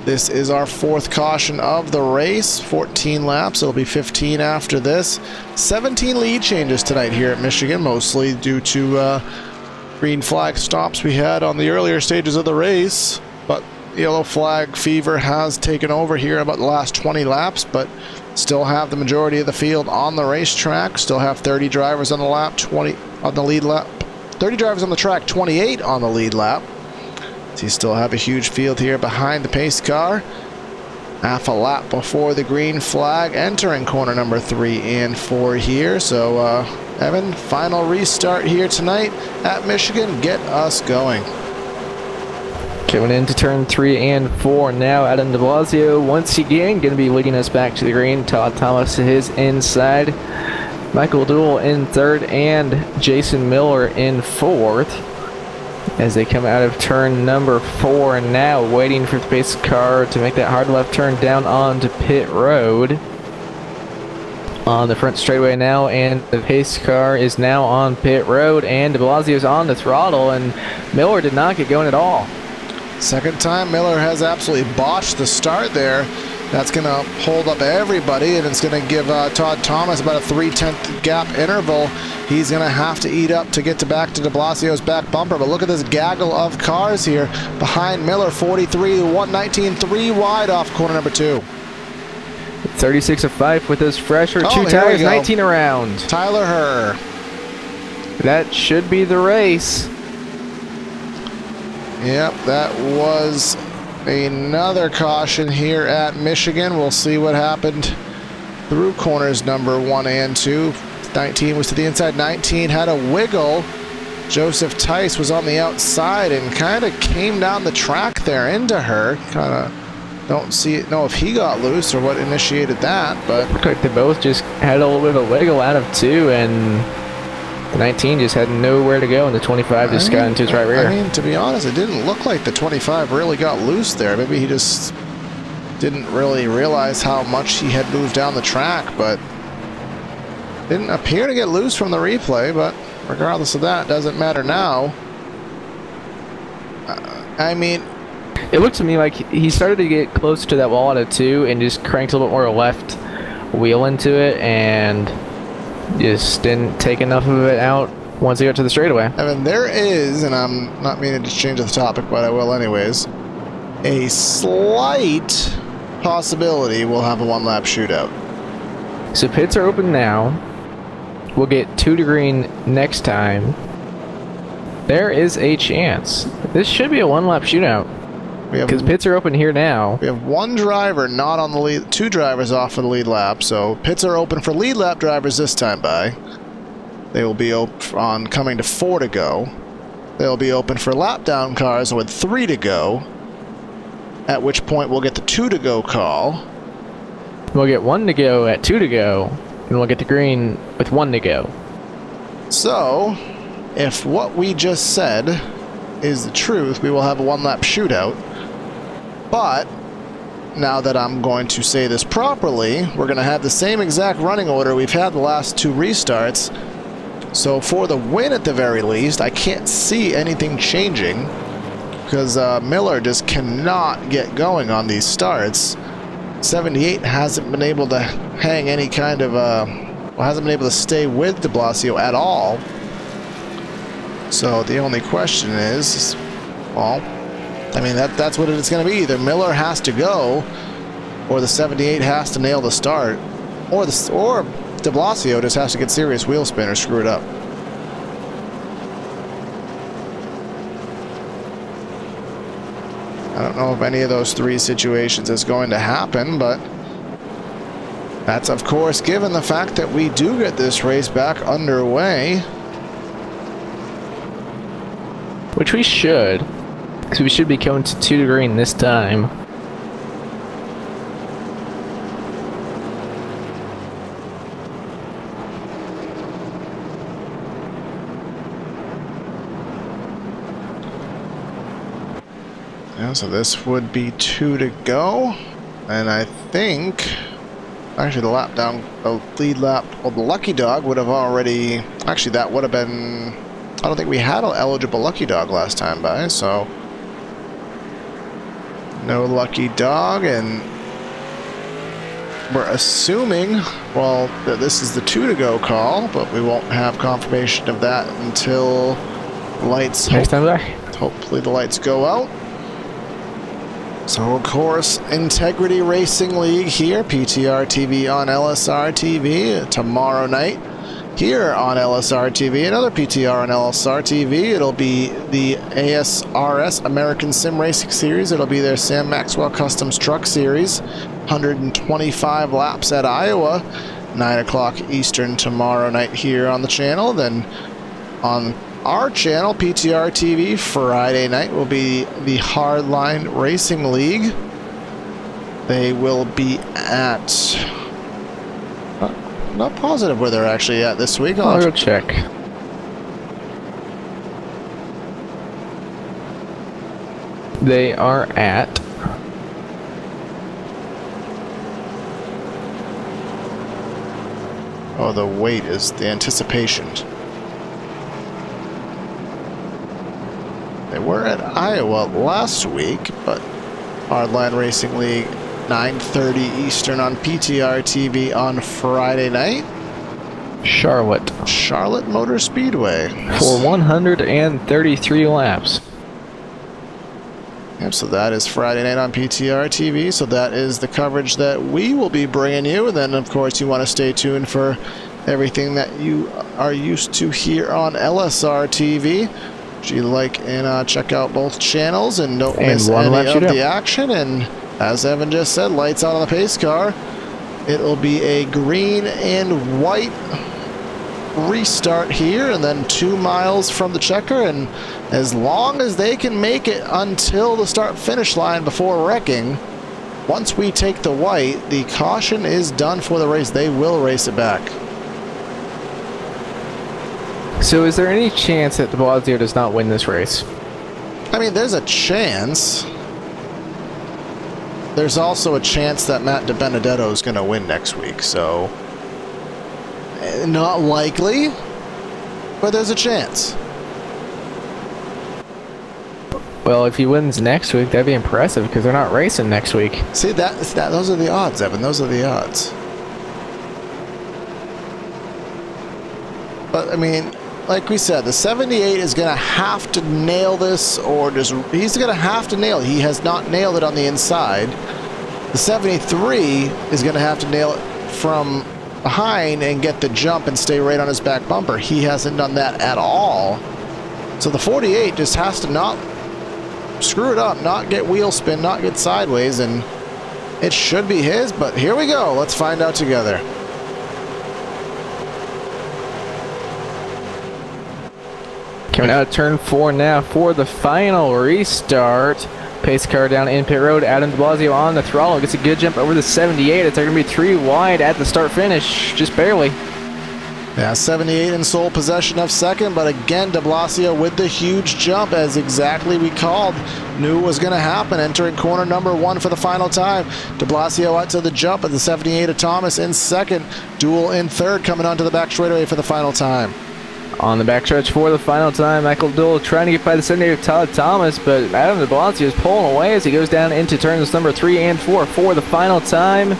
B: This is our 4th caution of the race. 14 laps. It'll be 15 after this. 17 lead changes tonight here at Michigan, mostly due to green flag stops we had on the earlier stages of the race. But yellow flag fever has taken over here about the last 20 laps, but still have the majority of the field on the racetrack. Still have 30 drivers on the lap, 20 on the lead lap. 30 drivers on the track, 28 on the lead lap. So you still have a huge field here behind the pace car. Half a lap before the green flag, entering corner number 3 and 4 here. So, Evan, final restart here tonight at Michigan. Get us going.
C: Coming into turn 3 and 4 now, Adam de Blasio once again going to be leading us back to the green. Todd Thomas to his inside. Michael Duel in 3rd and Jason Miller in 4th. As they come out of turn number 4 and now waiting for the pace car to make that hard left turn down onto pit road. On the front straightaway now, and the pace car is now on pit road, and de Blasio's on the throttle, and Miller did not get going at all.
B: Second time Miller has absolutely botched the start there. That's going to hold up everybody, and it's going to give Todd Thomas about a 3/10 gap interval. He's going to have to eat up to get back to de Blasio's back bumper. But look at this gaggle of cars here behind Miller. 43, 119, 3 wide off corner number 2.
C: 36 of 5 with his fresher, 2 tires, 19 around.
B: Tyler Herr.
C: That should be the race.
B: Yep, that was another caution here at Michigan. We'll see what happened through corners number 1 and 2. 19 was to the inside. 19 had a wiggle. Joseph Tice was on the outside and kind of came down the track there into her. Kind of don't know if he got loose or what initiated that, but
C: looked like they both just had a little bit of a wiggle out of 2, and the 19 just had nowhere to go, and the 25 just got into his right rear.
B: I mean, to be honest, it didn't look like the 25 really got loose there. Maybe he just didn't really realize how much he had moved down the track, but didn't appear to get loose from the replay. But regardless of that, doesn't matter now. I mean,
C: it looked to me like he started to get close to that wall at a 2 and just cranked a little bit more left wheel into it and just didn't take enough of it out once he got to the straightaway.
B: I mean, there is, and I'm not meaning to change the topic, but I will anyways, a slight possibility we'll have a one-lap shootout.
C: So pits are open now. We'll get 2 to green next time. There is a chance. This should be a one-lap shootout. Because pits are open here now.
B: We have 1 driver not on the lead, 2 drivers off of the lead lap, so pits are open for lead lap drivers this time by. They will be open on coming to 4 to go. They'll be open for lap down cars with 3 to go, at which point we'll get the 2 to go call.
C: We'll get 1 to go at 2 to go, and we'll get the green with 1 to go.
B: So, if what we just said is the truth, we will have a one-lap shootout. But now that I'm going to say this properly, we're going to have the same exact running order we've had the last 2 restarts. So for the win at the very least, I can't see anything changing because Miller just cannot get going on these starts. 78 hasn't been able to hang any kind of hasn't been able to stay with de Blasio at all. So the only question is, well, I mean, that's what it's going to be. Either Miller has to go, or the 78 has to nail the start, or de Blasio just has to get serious wheel spin or screw it up. I don't know if any of those 3 situations is going to happen, but that's of course given the fact that we do get this race back underway.
C: Which we should. Because we should be going to 2 to green this time.
B: Yeah, so this would be 2 to go. And I think actually the lap down, the lead lap, well, the lucky dog would have already, actually that would have been, I don't think we had an eligible lucky dog last time by, so no lucky dog, and we're assuming, well, that this is the 2 to go call, but we won't have confirmation of that until lights,
C: next time back.
B: Hopefully the lights go out. So of course, Integrity Racing League here, PTR TV on LSR TV tomorrow night. Here on LSR TV, another PTR on LSR TV. It'll be the ASRS American Sim Racing Series. It'll be their Sam Maxwell Customs Truck Series. 125 laps at Iowa. 9 o'clock Eastern tomorrow night here on the channel. Then on our channel, PTR TV, Friday night will be the Hardline Racing League. They will be at... not positive where they're actually at this week.
C: I'll go check. They are at...
B: oh, the wait is the anticipation. They were at Iowa last week, but Hardline Racing League 9:30 Eastern on PTR TV on Friday night. Charlotte Motor Speedway.
C: For 133 laps.
B: Yep, so that is Friday night on PTR TV. So that is the coverage that we will be bringing you. And then, of course, you want to stay tuned for everything that you are used to here on LSR TV. Do you like and check out both channels and don't miss
C: one
B: any
C: Lap
B: of
C: Shootout.
B: the action. And as Evan just said, lights out on the pace car. It'll be a green and white restart here, and then 2 miles from the checker. And as long as they can make it until the start finish line before wrecking, once we take the white, the caution is done for the race. They will race it back.
C: So is there any chance that de Blasio does not win this race?
B: I mean, there's a chance. There's also a chance that Matt DiBenedetto is going to win next week, so not likely, but there's a chance.
C: Well, if he wins next week, that'd be impressive because they're not racing next week.
B: See, those are the odds, Evan. Those are the odds. But, I mean, like we said, the 78 is going to have to nail this, or just he's going to have to nail it. He has not nailed it on the inside. The 73 is going to have to nail it from behind and get the jump and stay right on his back bumper. He hasn't done that at all. So the 48 just has to not screw it up, not get wheel spin, not get sideways, and it should be his. But here we go. Let's find out together.
C: Coming out of turn 4 now for the final restart. Pace car down in pit road. Adam de Blasio on the throttle. Gets a good jump over the 78. It's going to be 3 wide at the start finish. Just barely.
B: Yeah, 78 in sole possession of second, but again, de Blasio with the huge jump, as exactly we called, knew it was going to happen, entering corner number 1 for the final time. De Blasio out to the jump at the 78 of Thomas in second. Duel in third, coming onto the back straightaway for the final time.
C: On the backstretch for the final time, Michael Duel trying to get by the 78 of Todd Thomas, but Adam de Blasio is pulling away as he goes down into turns number 3 and 4 for the final time.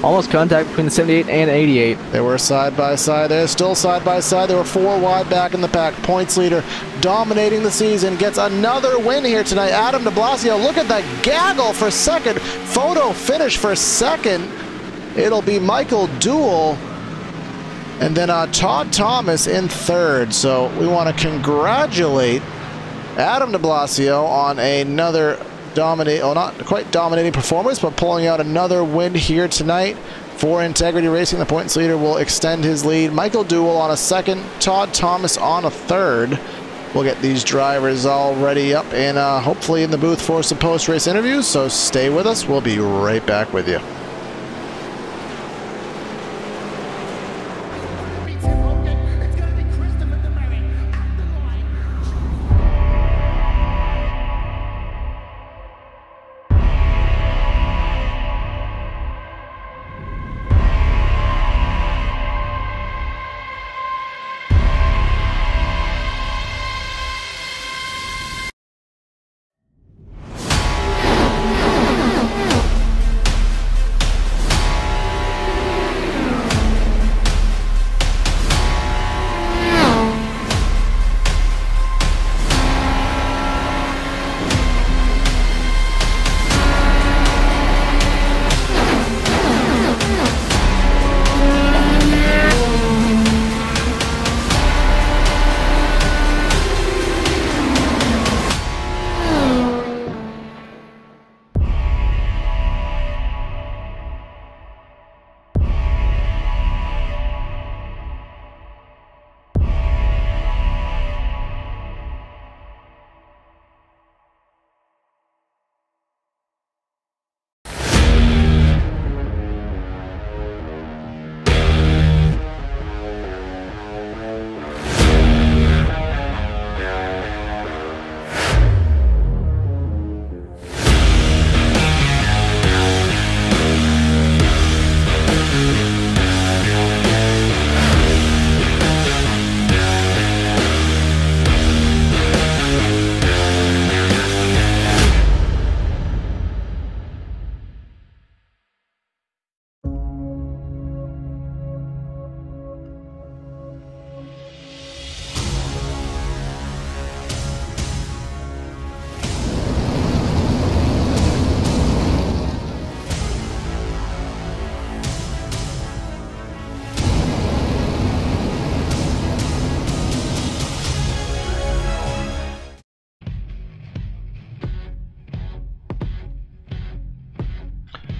C: Almost contact between the 78 and 88.
B: They were side by side. They're still side by side. They were 4 wide back in the pack. Points leader dominating the season. Gets another win here tonight. Adam de Blasio, look at that gaggle for second. Photo finish for second. It'll be Michael Duel. And then Todd Thomas in third. So we want to congratulate Adam de Blasio on another not quite dominating performance, but pulling out another win here tonight for Integrity Racing. The points leader will extend his lead. Michael Duel on a second, Todd Thomas on a third. We'll get these drivers all ready up and hopefully in the booth for some post-race interviews, so stay with us. We'll be right back with you.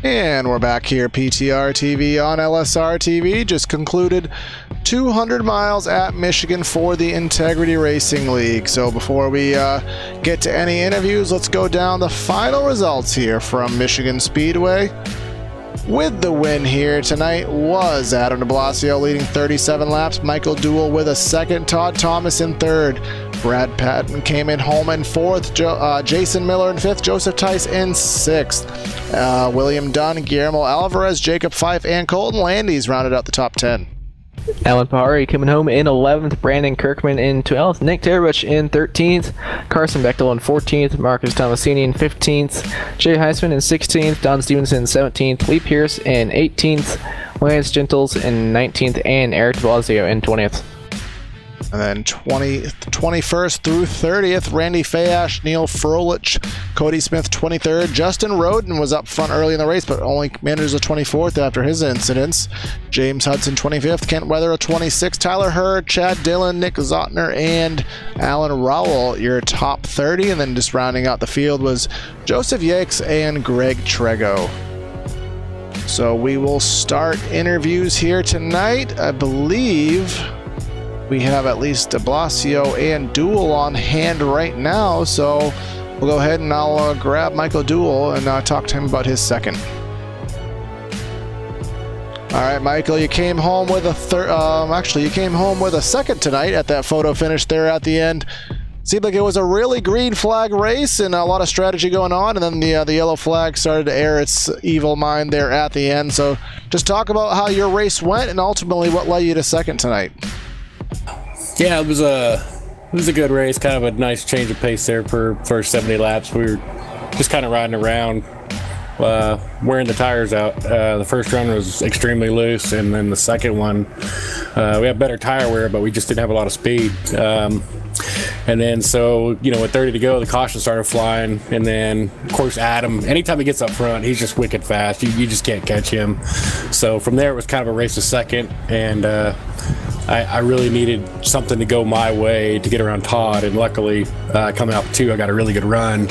B: And we're back here, PTR TV on LSR TV. Just concluded 200 miles at Michigan for the Integrity Racing League. So before we get to any interviews, let's go down the final results here from Michigan Speedway. With the win here tonight was Adam de Blasio leading 37 laps, Michael Duel with a second, Todd Thomas in third, Brad Patton came in home in fourth, Jason Miller in fifth, Joseph Tice in sixth, William Dunn, Guillermo Alvarez, Jacob Fife, and Colton Landis rounded out the top 10.
C: Alan Pahari coming home in 11th, Brandon Kirkman in 12th, Nick Terbuch in 13th, Carson Bechtel in 14th, Marcus Tomasini in 15th, Jay Heisman in 16th, Don Stevenson in 17th, Lee Pierce in 18th, Lance Gentles in 19th, and Eric de Blasio in 20th.
B: And then 21st through 30th, Randy Fayash, Neil Frolich, Cody Smith 23rd. Justin Roden was up front early in the race, but only manages a 24th after his incidents. James Hudson 25th, Kent Weather a 26th, Tyler Hurd, Chad Dillon, Nick Zotner, and Alan Rowell, your top 30. And then just rounding out the field was Joseph Yakes and Greg Trego. So we will start interviews here tonight. I believe we have at least de Blasio and Duel on hand right now, so we'll go ahead and I'll grab Michael Duel and talk to him about his second. All right, Michael, you came home with a you came home with a second tonight at that photo finish there at the end. Seemed like it was a really green flag race and a lot of strategy going on, and then the yellow flag started to air its evil mind there at the end. So just talk about how your race went and ultimately what led you to second tonight.
H: Yeah, it was a good race, kind of a nice change of pace there for first 70 laps. We were just kind of riding around, wearing the tires out. The first run was extremely loose, and then the second one, we had better tire wear, but we just didn't have a lot of speed. And then so, you know, with 30 to go, the caution started flying, and then, of course, Adam, anytime he gets up front, he's just wicked fast. You just can't catch him. So from there, it was kind of a race to second, and I really needed something to go my way to get around Todd, and luckily, coming out 2, I got a really good run,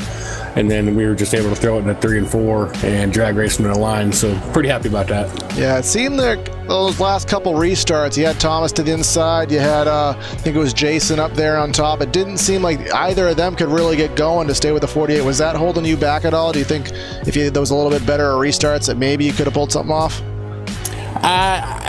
H: and then we were just able to throw it in a 3 and 4 and drag race from the line, so pretty happy about that. Yeah,
B: it seemed like those last couple restarts, you had Thomas to the inside, you had, I think it was Jason up there on top. It didn't seem like either of them could really get going to stay with the 48. Was that holding you back at all? Do you think if there was a little bit better restarts that maybe you could have pulled something off?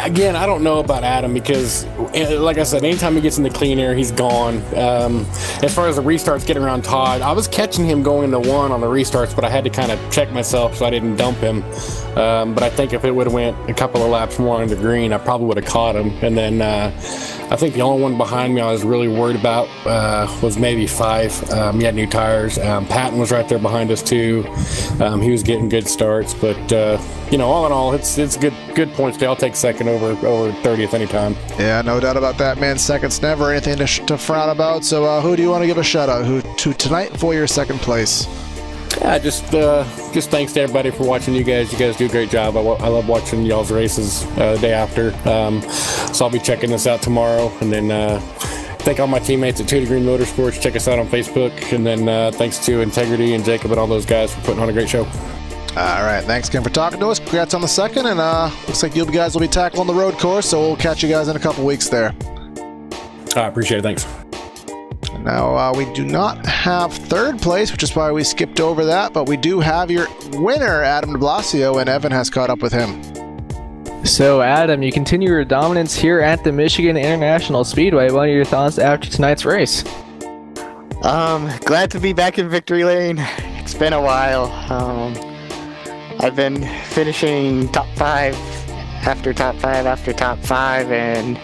H: Again, I don't know about Adam because, like I said, anytime he gets in the clean air, he's gone. As far as the restarts getting around Todd, I was catching him going into 1 on the restarts, but I had to kind of check myself so I didn't dump him. But I think if it would have went a couple of laps more on the green, I probably would have caught him. And then I think the only one behind me I was really worried about was maybe Fife. He had new tires. Patton was right there behind us too. He was getting good starts, but you know, all in all, it's good points. I'll take second over 30th anytime.
B: Yeah, no doubt about that, man. Second's never anything to frown about. So who do you want to give a shout out to tonight for your second place?
H: Yeah, just thanks to everybody for watching. You guys do a great job. I love watching y'all's races the day after. So I'll be checking this out tomorrow, and then thank all my teammates at 2 Degree Motorsports. Check us out on Facebook, and then thanks to Integrity and Jacob and all those guys for putting on a great show.
B: All right, thanks again for talking to us. Congrats on the second, and looks like you guys will be tackling the road course, so we'll catch you guys in a couple weeks there.
H: I appreciate it. Thanks.
B: Now, we do not have third place, which is why we skipped over that, but we do have your winner, Adam de Blasio, and Evan has caught up with him.
C: So, Adam, you continue your dominance here at the Michigan International Speedway. What are your thoughts after tonight's race?
I: Glad to be back in victory lane. It's been a while. I've been finishing top 5 after top 5 after top 5, and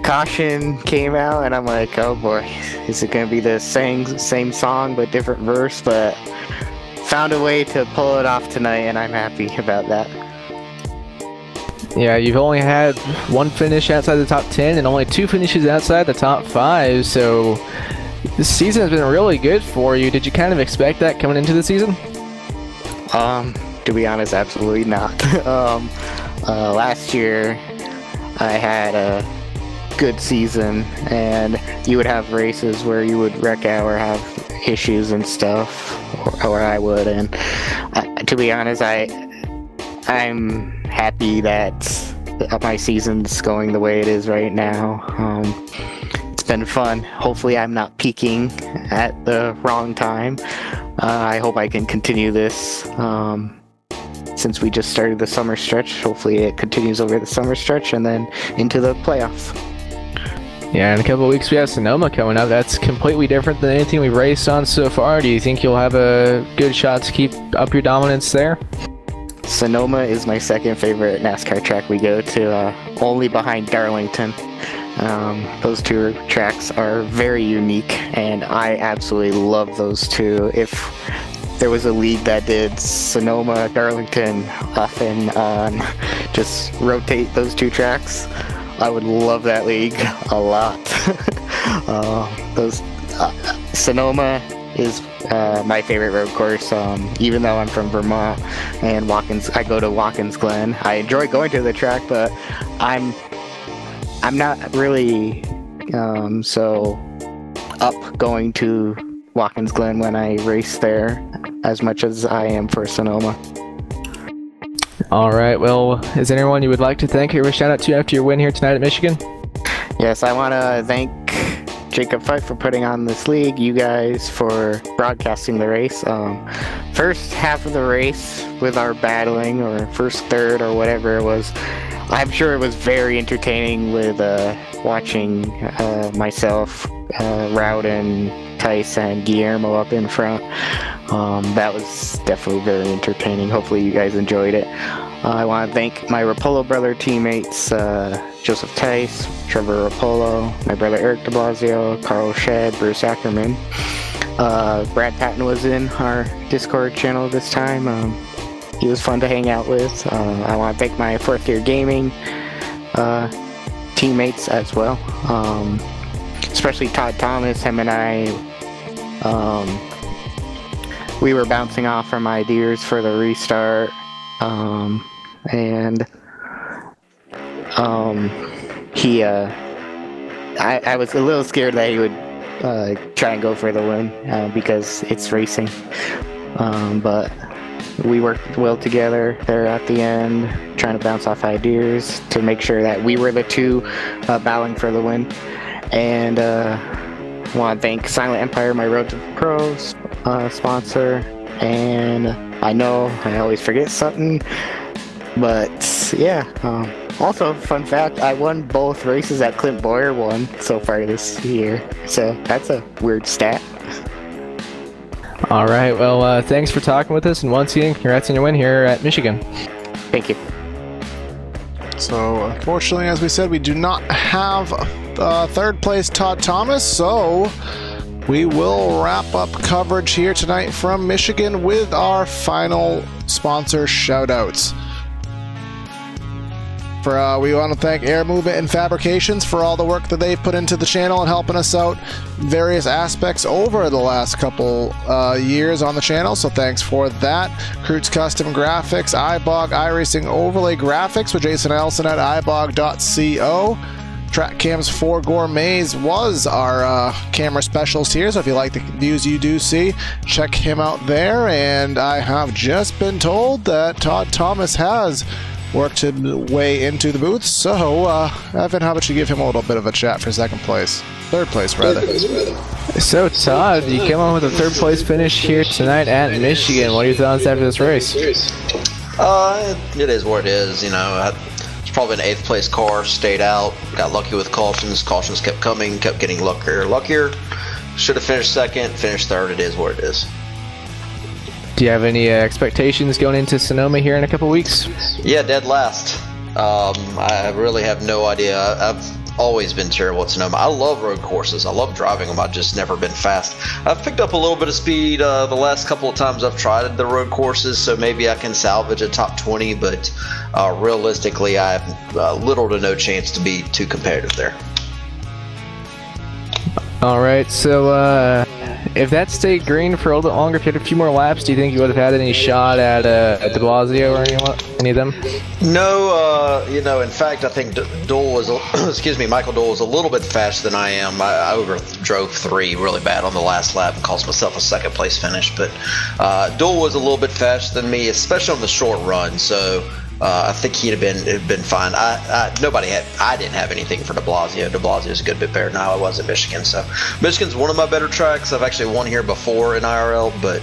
I: caution came out, and I'm like, oh boy, is it going to be the same song but different verse? But found a way to pull it off tonight, and I'm happy about that.
C: Yeah, you've only had 1 finish outside the top 10 and only 2 finishes outside the top 5, so this season has been really good for you. Did you kind of expect that coming into the season?
I: To be honest, absolutely not. Last year, I had a good season, and you would have races where you would wreck out or have issues and stuff, or I would, and to be honest, I'm happy that my season's going the way it is right now. It's been fun. Hopefully I'm not peaking at the wrong time. I hope I can continue this since we just started the summer stretch. Hopefully it continues over the summer stretch and then into the playoffs.
C: Yeah, in a couple of weeks we have Sonoma coming up. That's completely different than anything we've raced on so far. Do you think you'll have a good shot to keep up your dominance there?
I: Sonoma is my second favorite NASCAR track we go to, only behind Darlington. Those two tracks are very unique, and I absolutely love those two. If there was a league that did Sonoma, Darlington, off and on, just rotate those two tracks, I would love that league a lot. Sonoma is my favorite road course, even though I'm from Vermont and I go to Watkins Glen. I enjoy going to the track, but I'm not really so up going to Watkins Glen when I race there as much as I am for Sonoma.
C: All right, well, is there anyone you would like to thank or shout out to after your win here tonight at Michigan?
I: Yes, I want to thank Jacob Fife for putting on this league, you guys for broadcasting the race. First half of the race with our battling, or first third or whatever it was, I'm sure it was very entertaining with watching myself, Rowden, Tice, and Guillermo up in front. That was definitely very entertaining. Hopefully you guys enjoyed it. I want to thank my Rapolo brother teammates, Joseph Tice, Trevor Rapolo, my brother Eric de Blasio, Carl Shedd, Bruce Ackerman. Brad Patton was in our Discord channel this time. He was fun to hang out with. I want to thank my Fourth Gear Gaming teammates as well, especially Todd Thomas. Him and I, we were bouncing off from ideas for the restart, and I was a little scared that he would try and go for the win because it's racing, but we worked well together there at the end, trying to bounce off ideas to make sure that we were the two battling for the win. And I want to thank Silent Empire, my Road to the Pros sponsor. And I know I always forget something, but yeah. Also, fun fact, I won both races that Clint Boyer won so far this year. So that's a weird stat.
C: All right, well, thanks for talking with us, and once again, congrats on your win here at Michigan.
I: Thank you.
B: So, unfortunately, as we said, we do not have third place Todd Thomas, so we will wrap up coverage here tonight from Michigan with our final sponsor shoutouts. We want to thank Air Movement and Fabrications for all the work that they've put into the channel and helping us out various aspects over the last couple years on the channel, so thanks for that. Krutz Custom Graphics, iBog iRacing Overlay Graphics with Jason Elson at ibog.co. Track Cams 4 Gourmets was our camera specialist here, so if you like the views you do see, check him out there. And I have just been told that Todd Thomas has worked his way into the booth, so Evan, how about you give him a little bit of a chat for second place? Third place, rather.
C: So, Todd, you came on with a third place finish here tonight at Michigan. What are your thoughts after this race?
J: It is what it is, you know. It's probably an 8th place car, stayed out, got lucky with cautions. Cautions kept coming, kept getting luckier. Should have finished second, finished third. It is what it is.
C: Do you have any expectations going into Sonoma here in a couple weeks?
J: Yeah, dead last. I really have no idea. I've always been terrible at Sonoma. I love road courses. I love driving them. I've just never been fast. I've picked up a little bit of speed the last couple of times I've tried the road courses, so maybe I can salvage a top 20, but realistically, I have little to no chance to be too competitive there.
C: All right, so if that stayed green for a little bit longer, if you had a few more laps, do you think you would have had any shot at De Blasio or any of them?
J: No, you know, in fact, I think Duel was, excuse me, Michael Duel was a little bit faster than I am. I overdrove 3 really bad on the last lap and cost myself a second place finish. But Duel was a little bit faster than me, especially on the short run. So I think he'd have been fine. I didn't have anything for De Blasio. De Blasio is a good bit better than I was at Michigan. So Michigan's one of my better tracks. I've actually won here before in IRL, but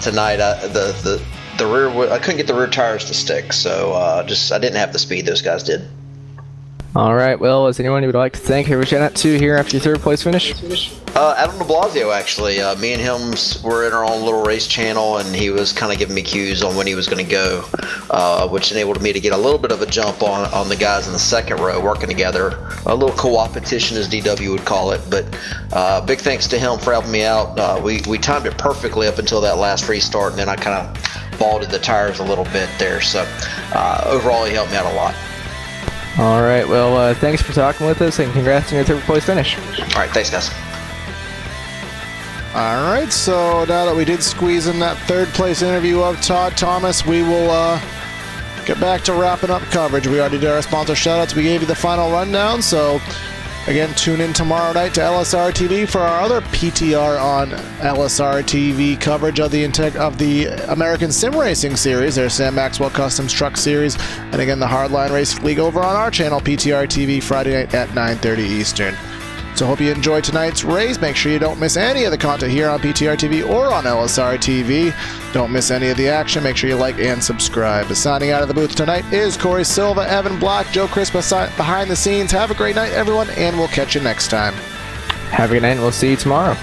J: tonight the rear, I couldn't get the rear tires to stick, so I didn't have the speed those guys did.
C: All right. Well, is anyone you would like to thank or shout out to here after your third place finish?
J: Adam De Blasio, actually. Me and him were in our own little race channel, and he was kind of giving me cues on when he was going to go, which enabled me to get a little bit of a jump on the guys in the second row working together. A little co-opetition, as DW would call it. But big thanks to him for helping me out. We timed it perfectly up until that last restart, and then I kind of balded the tires a little bit there. So overall, he helped me out a lot.
C: All right. Well, thanks for talking with us, and congrats on your third place finish.
J: All right. Thanks, guys.
B: All right, so now that we did squeeze in that third place interview of Todd Thomas, we will get back to wrapping up coverage. We already did our sponsor shoutouts. We gave you the final rundown, so again, tune in tomorrow night to LSRTV for our other PTR on LSRTV coverage of the American Sim Racing Series, their Sam Maxwell Customs Truck Series, and again the Hardline Race League over on our channel, PTR TV, Friday night at 9:30 Eastern. So hope you enjoyed tonight's race. Make sure you don't miss any of the content here on PTR TV or on LSR TV. Don't miss any of the action. Make sure you like and subscribe. Signing out of the booth tonight is Corey Silva, Evan Black, Joe Chris behind the scenes. Have a great night, everyone, and we'll catch you next time.
C: Have a good night, and we'll see you tomorrow.